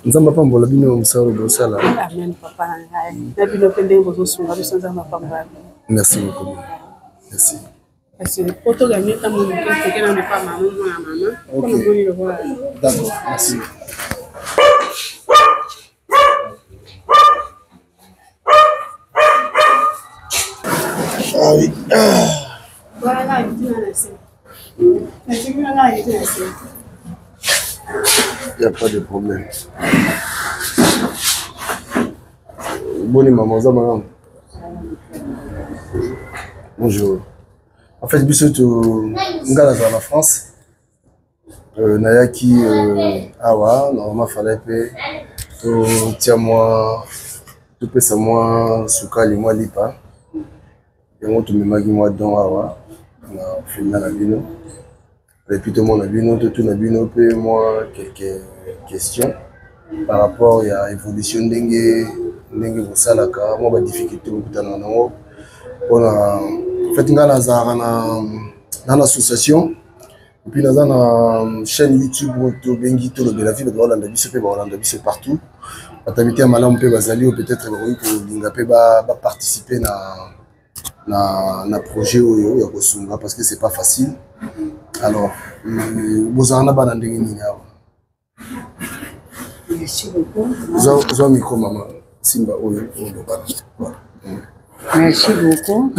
nzambe apambola bino mosala bosala amen papa na ngai na bino mpe ndenge bozosunga biso nzambe apambola bino. Merci beaucoup merci kasi po toganye ntango moke toke na mepa mama mwana mama mpona moni lokola d'accord merci. Ah oui. Il n'y a pas de problème. Bonne maman, madame. Bonjour. En fait, biso ngala za la France. Nayaki awa, normalement fallait que tiens moi tout pesa moi sukali moi lipa. Et moi tout me magi moi don awa. féminin la bino. Et puis tout le monde a bino, tout le bino, puis moi quelques questions par rapport à l'évolution d'Engue Bosalaka, moi ma difficulté au bout d'un an. On a fait dans l'association. Et puis dans une chaîne YouTube où Bengi Tolo de la ville de Hollande partout. Atamité Malam pe bazali ou peut-être que Lingapé va participer na projet oyo ya kosunga parce que c'est pas facile. Alors bozana bana ndenge nini awa. Merci beaucoup. Zo micro maman Simba oyo bana. Merci beaucoup.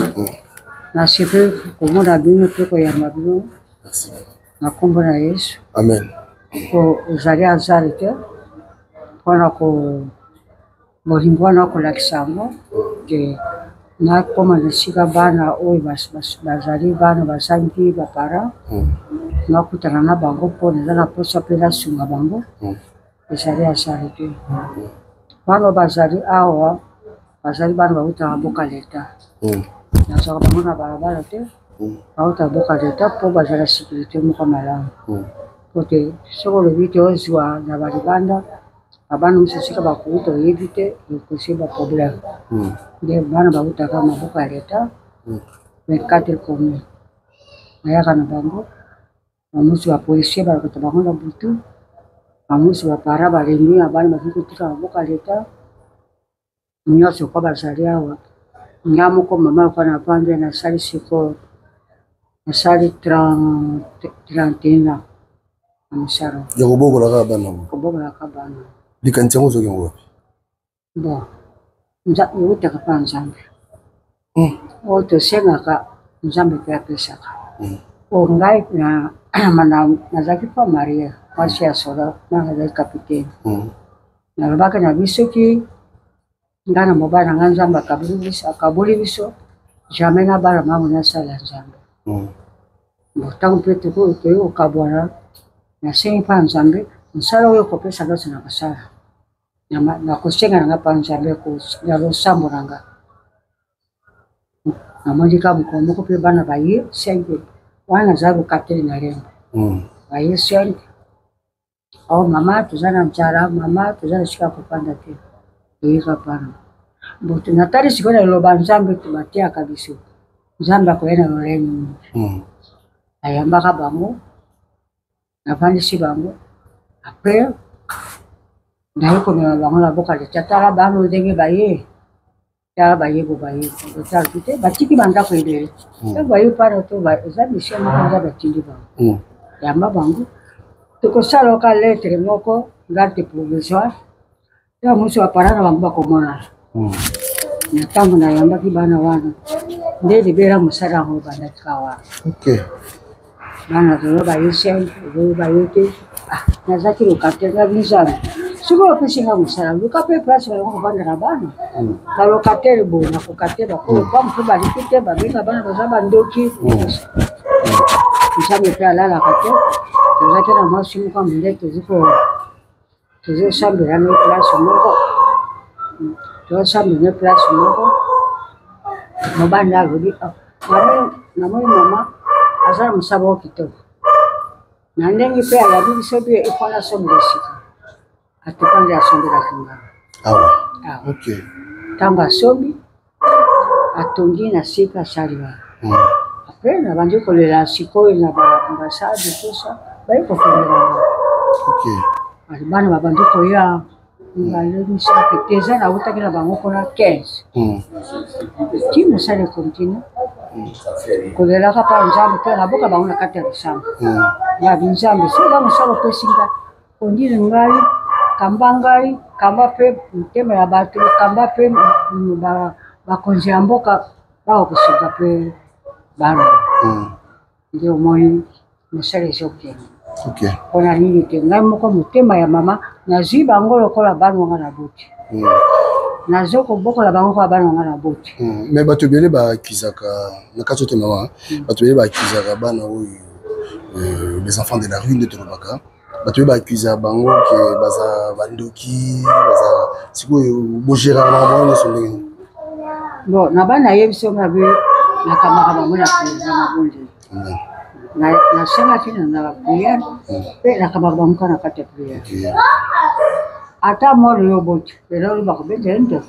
Merci beaucoup. Comment la bien pe ko ya mabino. Merci. Na kombo na Yesu. Amen. Ko uzali azalite. Kona ko molimbwana ko lakisamo ke na koma nashika bana oyo bazali bana basangi bapara na kutana na bango pona na posa pela sunga bango ezali azalite. Bana bazali awa bazali bana bauta boka leta. Na saka bango na barabara te. Bauta boka leta po bazala sécurité moko malamu. Kote soko le vite ozwa na balibanda abana musika bakuta yebite yokusiba problème. De bana bauta kama boka leta. 24 commune. Ayaka na bango. Bamusi ba policier ba kota bango na butu. Bamusi ba para ba lemi abana bakikutika boka leta. Nyoso kwa bazali awa. Ngamo ko mama kwa na pande na sali siko. Na sali 31 Amsharo. Ya kubogo la kabana. Kubogo la kabana. Likantiango zo kengo wapi? Bon. Nza yuta kapa nzambe. Oto senga ka nzambe kwa pesaka. O ngai na mana nazaki pa Maria. Kwasi ya soda na ngai kapiteni. Na babaka na bisoki ngana mobana nganzamba kabuli biso. Jamais na bara mamu na sala nzambe. Tangu petu ko o kabwana. Na sengi pa nzambe. Nsala oyo kopesa loso na basala. Na kosenga nga pa nzambe ko ya losambo nanga. Na mondika mukombo ko pe bana baye sengi. Wana zabu kateli na rembo. Baye sengi. Oh mama tuzana mchara, mama tuzana shika kupanda te. Ika pana. Botu natari sikona loba nzambe tumatia kabiso. Nzambe akoyena loleni. Ayambaka bango. Nafandisi bango. Après, na ko na bango la boka de tala bango ndenge baye. Tala baye bo baye. Tala kite batiki banda ko ile. E baye para to ba za mission mo za batindi bango. Yamba bango. Tuko sala ka lettre moko garde provisoire. Ya muso aparana bango bakomona. Na tangu na yamba ki bana wana. Ndede bera musara ho banda kawa. Okay. Bana zo baye sen, zo baye te. Nazaki lokatenga bizana. Suko pesinga musala, lukape place ba ngo banda na bana. Ba lokatere bo na kokateba ko kwa mfu ba likite ba benga bana bazaba ndoki. Nsabe pe alala kate. Nazaki na masimu kwa mndeke ziko. Tuzo sambe ya no place moko. Tuzo sambe ne place moko. Mobanda gudi. Na mama azara musabo kitoko. Na ndenge pe alabi biso pe ifana sombra sika. Atupande asombi la kinga. Awa. Okay. Tanga sombi atongi na sika saliwa. Après na bandi ko le siko na ba ambassade tout ça. Ba iko fera. Okay. Bana ba bandi ko ya ngale ni sa peteza na uta kila bango kona 15. Qui me sale continue. Kolela kapa nzambe pe na boka bango na kati ya samba. Ya binzambe sala musalo pesinga. Ondile ngali kamba ngai kamba pe mtema ya batu kamba pe ba konzi ya mboka ba kusuka pe bana. Ndio moi musale zoke. Okay. Ona nini te ngai moko mutema ya mama na ziba ngolo kola bana ngana buti. Na zoko boko la bango kwa bana ngana buti. Mais bato bele ba kizaka na katoto mawa bato bele ba kizaka bana oyo les enfants de la rue de Tolobaka. Bato ba kizaka bango ke baza bandoki baza siko bojera na bango so ndenge. Bon na bana yebiso ngabe na kamaka bango na président na bonde. na senga kina na prière pe na kababa mukana kate prière ata moro yo boti pero ba ko bende ndo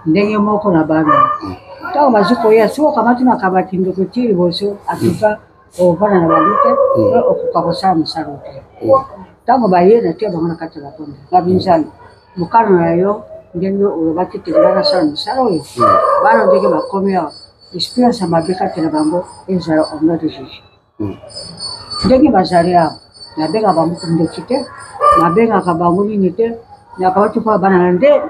ndenge moko na bana tawo baziko ya sio kama tuna kabati ndo kutiri boso atuka o bana na balute o kukabosa msarote tawo bayena te bangana kate la konde kabinjani mukano yayo ndenge o bakiti bana sana msaroyo bana ndenge bakomya experience mabeka tena bango ezala omna de juge ndenge bazali awo nabenga bango kumndekite nabengaka bango nini te nakabati mpo bana nde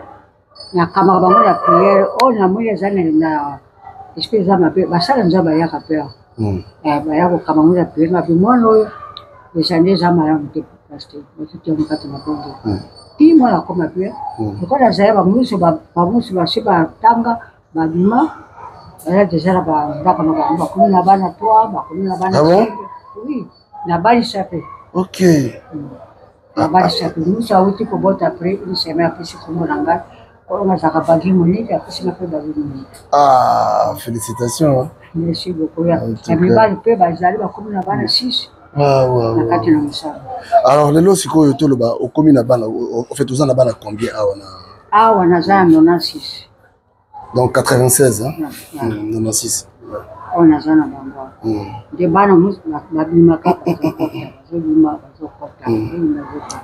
nakamaka bango na priere oyo namoni eza na esprit eza mabe basala nzambe bayaka mpe awa baya kokama ngo na priere mabe mwana oyo eza nde eza malamu te paster batutiyango kati na bongo ti mwana akoma mpe lokola azali bamusu basi batanga babima eza deja na bandako na bango bakomi na bana 3 bakomi na bana oui na balisa mpe ok na balisa mpe musu awuti kobota apres une semaine apesi kombo na ngai oyo nazalaka bagi monite apesinga mpe bagi monite félicitations merci beaucoup ya mibali mpe bazali bakomi na bana 6 na kati na mosala alors lelo sikoyo toloba okomi na bana ofait oza na bana combien awa naza na 96 donc 96 96 on naza na bango nde bana babimaka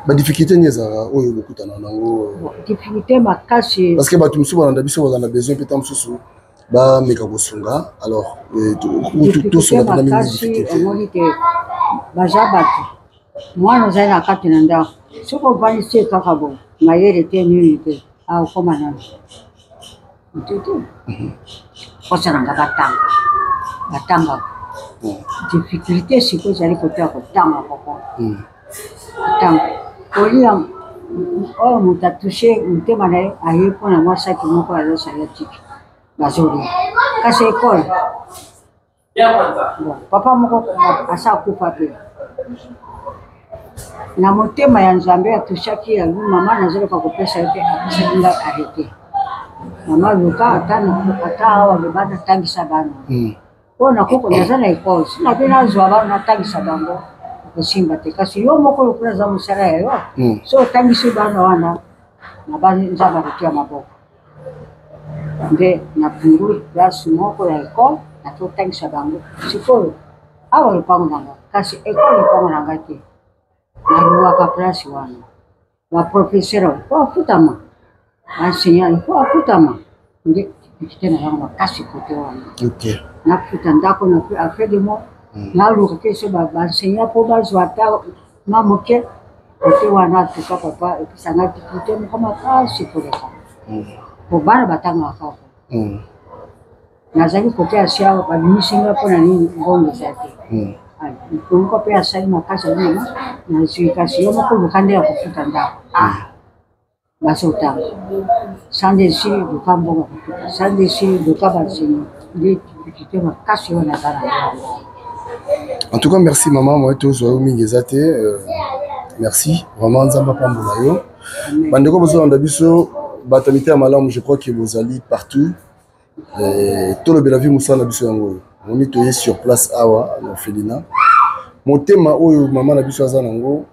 badifficulté nini ezalaka oyo bokutana nango difficulté makasi parce que bato mosusu balanda biso bazala na besoin mpe ta mosusu bameka kosunga alors tosunga mpena mingi difficulté omoni te baza bato mwana ozali na kati na ndako soki ovandisi ye kaka bo mayele te nini te akokoma nano ntete kosalanga batanga difficulté sikoyo ezali kotya kotanga koko kotanga kolia oyo moto atushe motema na ye aye mpona mwasaki moko azosala tiki bazolia kasi ekole papa moko asa kufa mpe na motema ya nzambe atushaki yango mama nazoloka kopesa ye mpe apesaki ngai arrete mama luka ata awa bebana tangisa bana oyo nakoko naza na ekole sina mpe nazwa bana natangisa bango kosimba te kasi yo moko lokola aza mosala ya yo so otangisi bana wana na bana nzambe akotia maboko nde napunguli place moko ya ekole natotangisa bango sikoyo awa lopango na ngai kasi ekole lopango na ngai te naluwaka place wana baprofesseur po afutama baenseignant po afutama nde difficulté na yango makasi kote wana nafuta ndako na affaire de mo naluka ke so baenseignant po bazwa ata na moke kote wana tuka papa epesanga difficulté moko makasi koleka po bana batangaka kaka nazali kote ya siawa babimisinga mpona nini ngongo eza te nkongo mpe asali makasi alina nazwi kasi yo moko luka nde ya kofuta ndako basotanga sandesi luka mbongo kofuta sandesi luka banseignant nde difficulté makasi oyo naza na yango. En tout cas, merci maman, moi tous mingi eza te merci vraiment nzambe apambola yo bandeko bozolanda biso batamite ya malamu je crois que bozali partout tolobela vi mosala na biso yango oyo moni toye sur place awa na Felina motema oyo mama na biso aza nango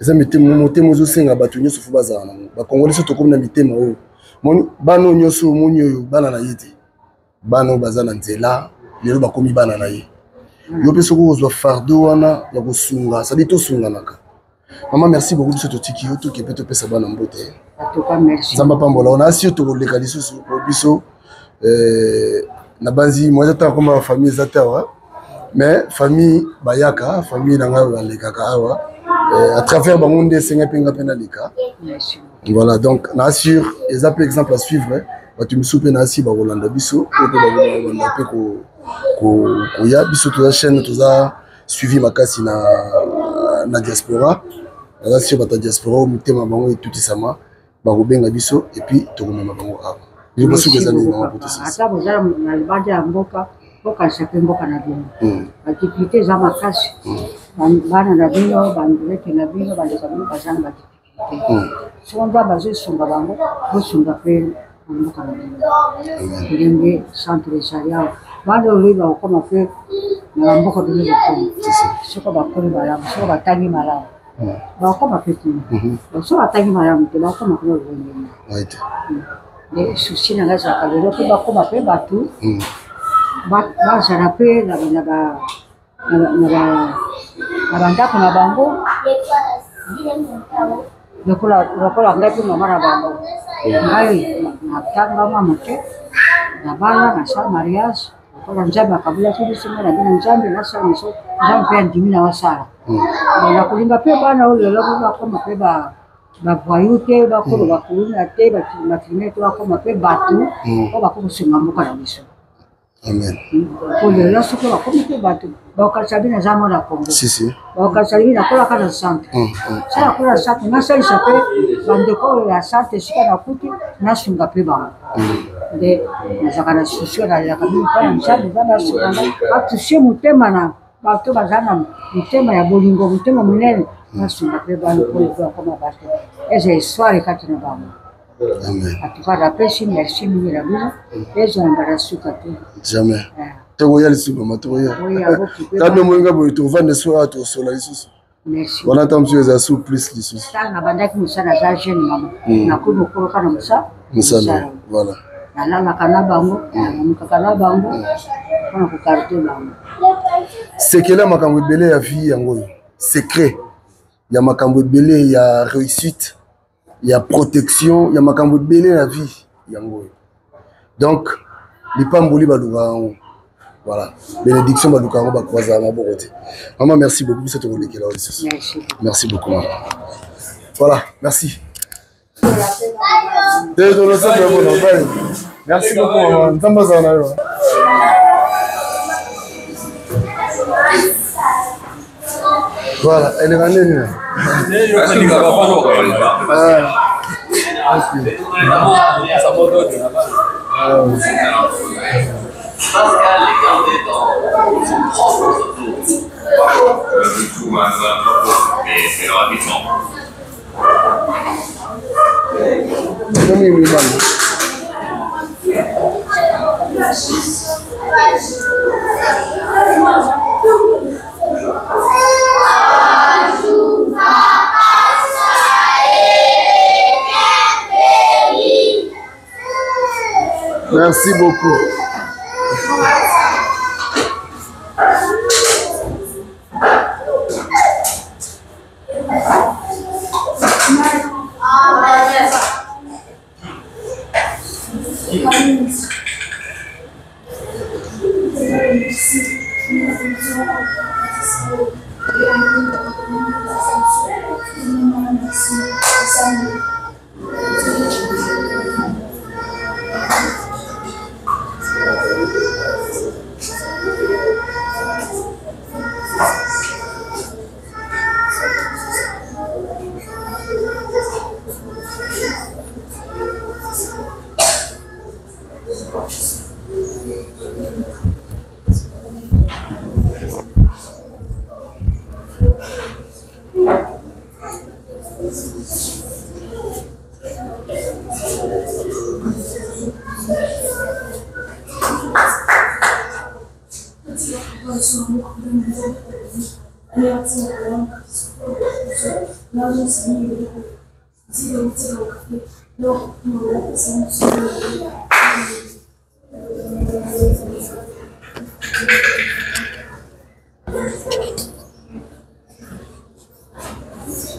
eza motema ozosenga bato nyonso fo bazala nango bakongoli so tokomi na mitema oyo moni bana oyo nyonso omoni oyo bana na ye te bana oyo baza na nzela lelo bakomi bana na ye yo mpe soki ozwa fardeau wana ya kosunga sadi tosunganaka mama merci beaucoup biso totiki yo toke mpe topesa bana mbote nzambe apambola ona asi yo tokoleka lisusu po biso na banzi moi ata koma famille eza te awa mais famille bayaka famille na ngai balekaka awa à travers bango nde esenga mpe nga mpe naleka voilà donc na assure eza mpe exemple à suivre bato misu mpe na asi bakolanda biso oyo mpe bakolanda mpe koya biso toza chaîne toza suivi makasi na diaspora naza sio bato ya diaspora oyo mitema bango etutisama bakobenga biso epuis tokomema bango awa ata bozala na libanda ya mboka bokanisa mpe mboka na bino badifficulté eza makasi bana na bino bandulete na bino bandeka bino baza na badifficulté soko nda bazosunga bango bosunga mpe mboka na bino ndenge centre esalia bana oloyi bakokoma mpe na mboko de l'eau. Ce qu'on va prendre malamu, ce qu'on va tailler malamu. Bakoma petit. So batangi malamu te bakoma ko bonye. Right. Les soucis na gaza ka lelo ko bakoma pe batu. Ba zara pe na banda kuna bango. Lokola ngapi mama na bango. Ngai na tanga mama te. Na bala na sa mariage. Kwa njamba kabila tu sima na bina njambe na sa miso. Njambe ya ndimina wasara. Na kulinga pe bana ule labo bakoma pe ba voyute bakolo bakuluna te batimete bakoma pe batu ko bakusinga muka na miso. Amen. Pour le reste que bakoma pe batu bakasabina zamo na Kongo. Si. Bakasabina kola kana sante. Sala kola sante na sala sape bandeko ya sante sika na kuti na sunga pe ba. De na zakana susio na ya kabili pana mshadi bana sunga atushie mutema na bato bazana mutema ya bolingo mutema munene nasunga pe bana ko koma bato eza histoire kati na bana. Amen. Atukara pesi merci mimi la bina ezo mbara suka te jamais to yali suka matoya kado mwenga bo to vande so ato sola isusu. Merci. Wana tamsio za su plus lisusu sana bandaki musana za jeune mama na kuno ko kana musa voilà na kana bango na kana bango kana ko carte bango. Sekela makambo ebele ya vie yango secret ya makambo ebele ya réussite ya protection ya makambo ebele ya vie yango donc lipamboli baluka voilà bénédiction baluka yango bakwaza maboko te. Maman merci beaucoup pour cette relekela aussi. Merci beaucoup maman. Voilà merci. Merci beaucoup maman. Ntambazana yo. Voilà, elle est venue. Merci beaucoup.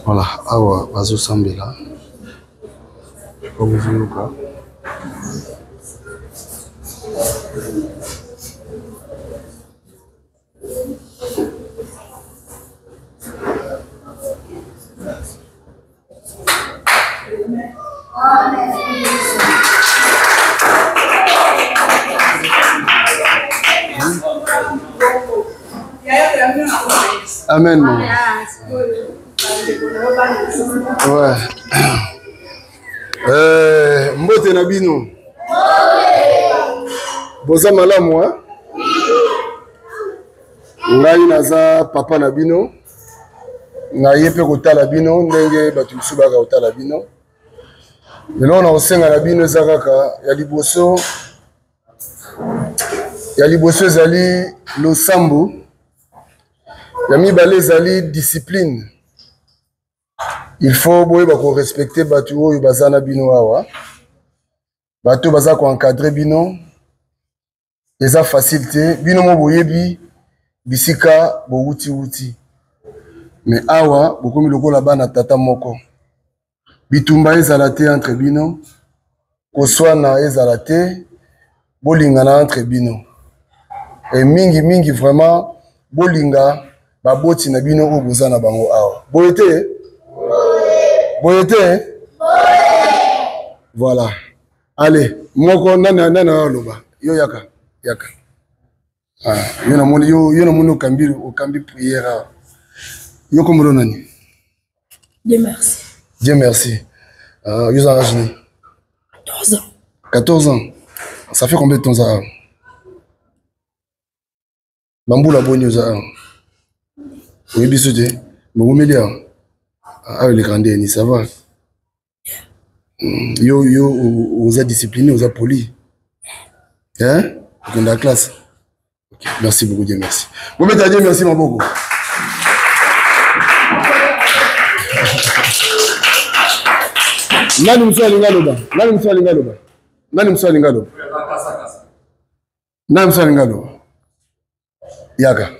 Voilà, awa bazo sambela. Comme vous Amen. Ouais. Mbote na bino. Boza malamu hein? Ngai naza papa na bino. Ngai pe kotala bino ndenge batu misuba ka kotala bino. Lelo na osenga na bino ezakaka ya liboso. Ya liboso ezali losambo Yami balé zali discipline. Il faut respecter batu oyo bazana bino awa. Batu baza ko encadrer bino. Eza facilité bino mo boyebi bisika bo wuti. Mais awa bokomi lokola bana tata moko. Bitumba ezala te entre bino. Koswana ezala te. Bolingana entre bino. Et mingi vraiment bolinga baboti na bino o bozana bango awa. Boyete? Boyete? Voilà. Allez, moko nana loba. Yo yaka. Ah, yo na moni kambi prière. Yo komolo nani? Dieu merci. Dieu merci. Yo za âge ni? 14 ans. 14 ans. Ça fait combien de temps ça? Bambou la bonne yosa. Oui, bisouté. Bon, Mélia. Ah, les grands ni ça va. Yo, vous êtes discipliné, vous êtes poli. Hein? Dans la classe. Okay. Merci beaucoup, Dieu merci. Vous mettez à Dieu merci, mon beaucoup. Nani mswa lingaloba. Nani mswa lingaloba. Nani mswa lingaloba. Nani mswa lingaloba. Yaka.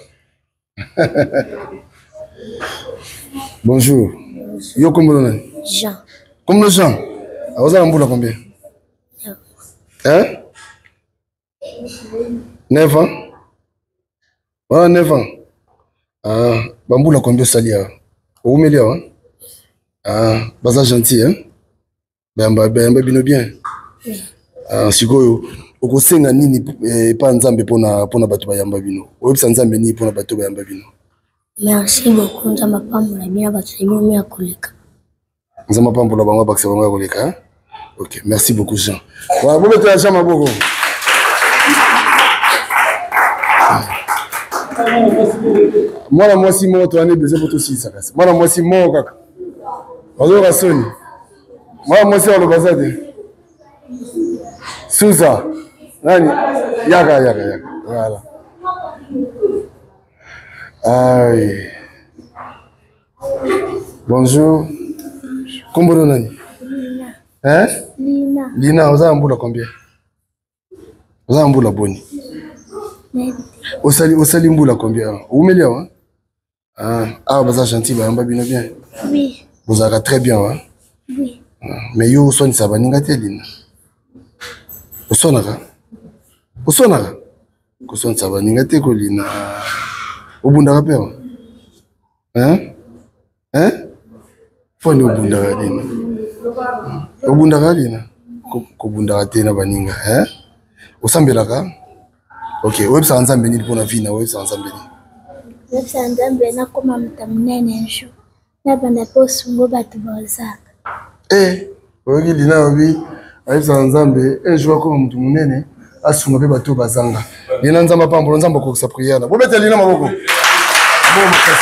Bonjour. Yo comment nani? Jean. Comment Jean? Vous avez un boulot combien? Hein? 9 ans? Ah, 9 ans. Ah, bamboula combien salia? Où melia? Ah, baza gentil, hein? Bamba bino bien. Ah, sikoyo. Okosenga nini pa nzambe pona bato bayamba bino. Oyebisa nzambe nini pona bato bayamba bino. Merci beaucoup nzamba pambola mina bato yemi ya koleka. Nzamba pambola bango bakse bango ya koleka, hein? OK, merci beaucoup Jean. Wa bo mettez Jean maboko. Mwana mwasi moto ane besoin pour tout ça kaka. Mwana mwasi mo kaka. Ozo rasoni. Mwana mwasi wa lobazade. Suza. Nani? Yaka. Voilà. Aïe. Bonjour. Comment nani? Lina. Hein? Lina. Lina, vous avez un boulot combien? Vous avez un boulot boni? Osali mboula combien? Où melia, hein? Ah, vous êtes gentil, vous avez bien. Oui. Vous avez très bien, hein? Oui. Mais yo, vous êtes sabaninga te, Lina. Vous êtes sabaninga te, Lina. Vous bundaka pe, hein? Faut nous bundaka, Lina. Vous bundaka, Lina. Ko bundaka te na baninga, hein? Osambelaka? OK, websa nzambe ni pour la vie na websa nzambe ni. Websa nzambe na koma mtamunene nsho. Na banda posungo batu bazaka. Ogi Lina obi websa nzambe jour koma mtu munene asunga pe batu bazanga. Lina nzamba pambo nzamba ko sa prière. Bo bete Lina maboko. Bon merci.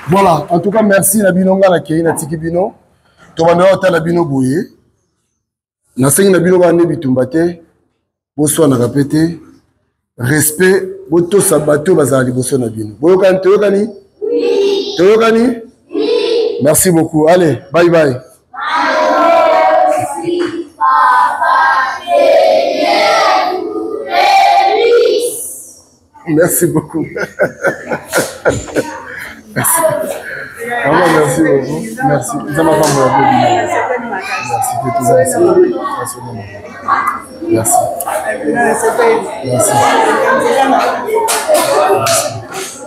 Voilà, en tout cas merci na binonga na kei na tiki bino. To banda otala bino boye. Na sengi na bino ba ne bitumba te boswa na kapete respect boto sabato bazali boso na bino boyokani toyokani oui toyokani oui merci beaucoup allez bye bye merci papa merci beaucoup merci maman merci beaucoup merci zama pambo merci.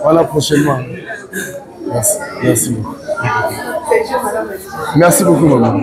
Voilà prochainement. Merci beaucoup. Merci beaucoup, maman.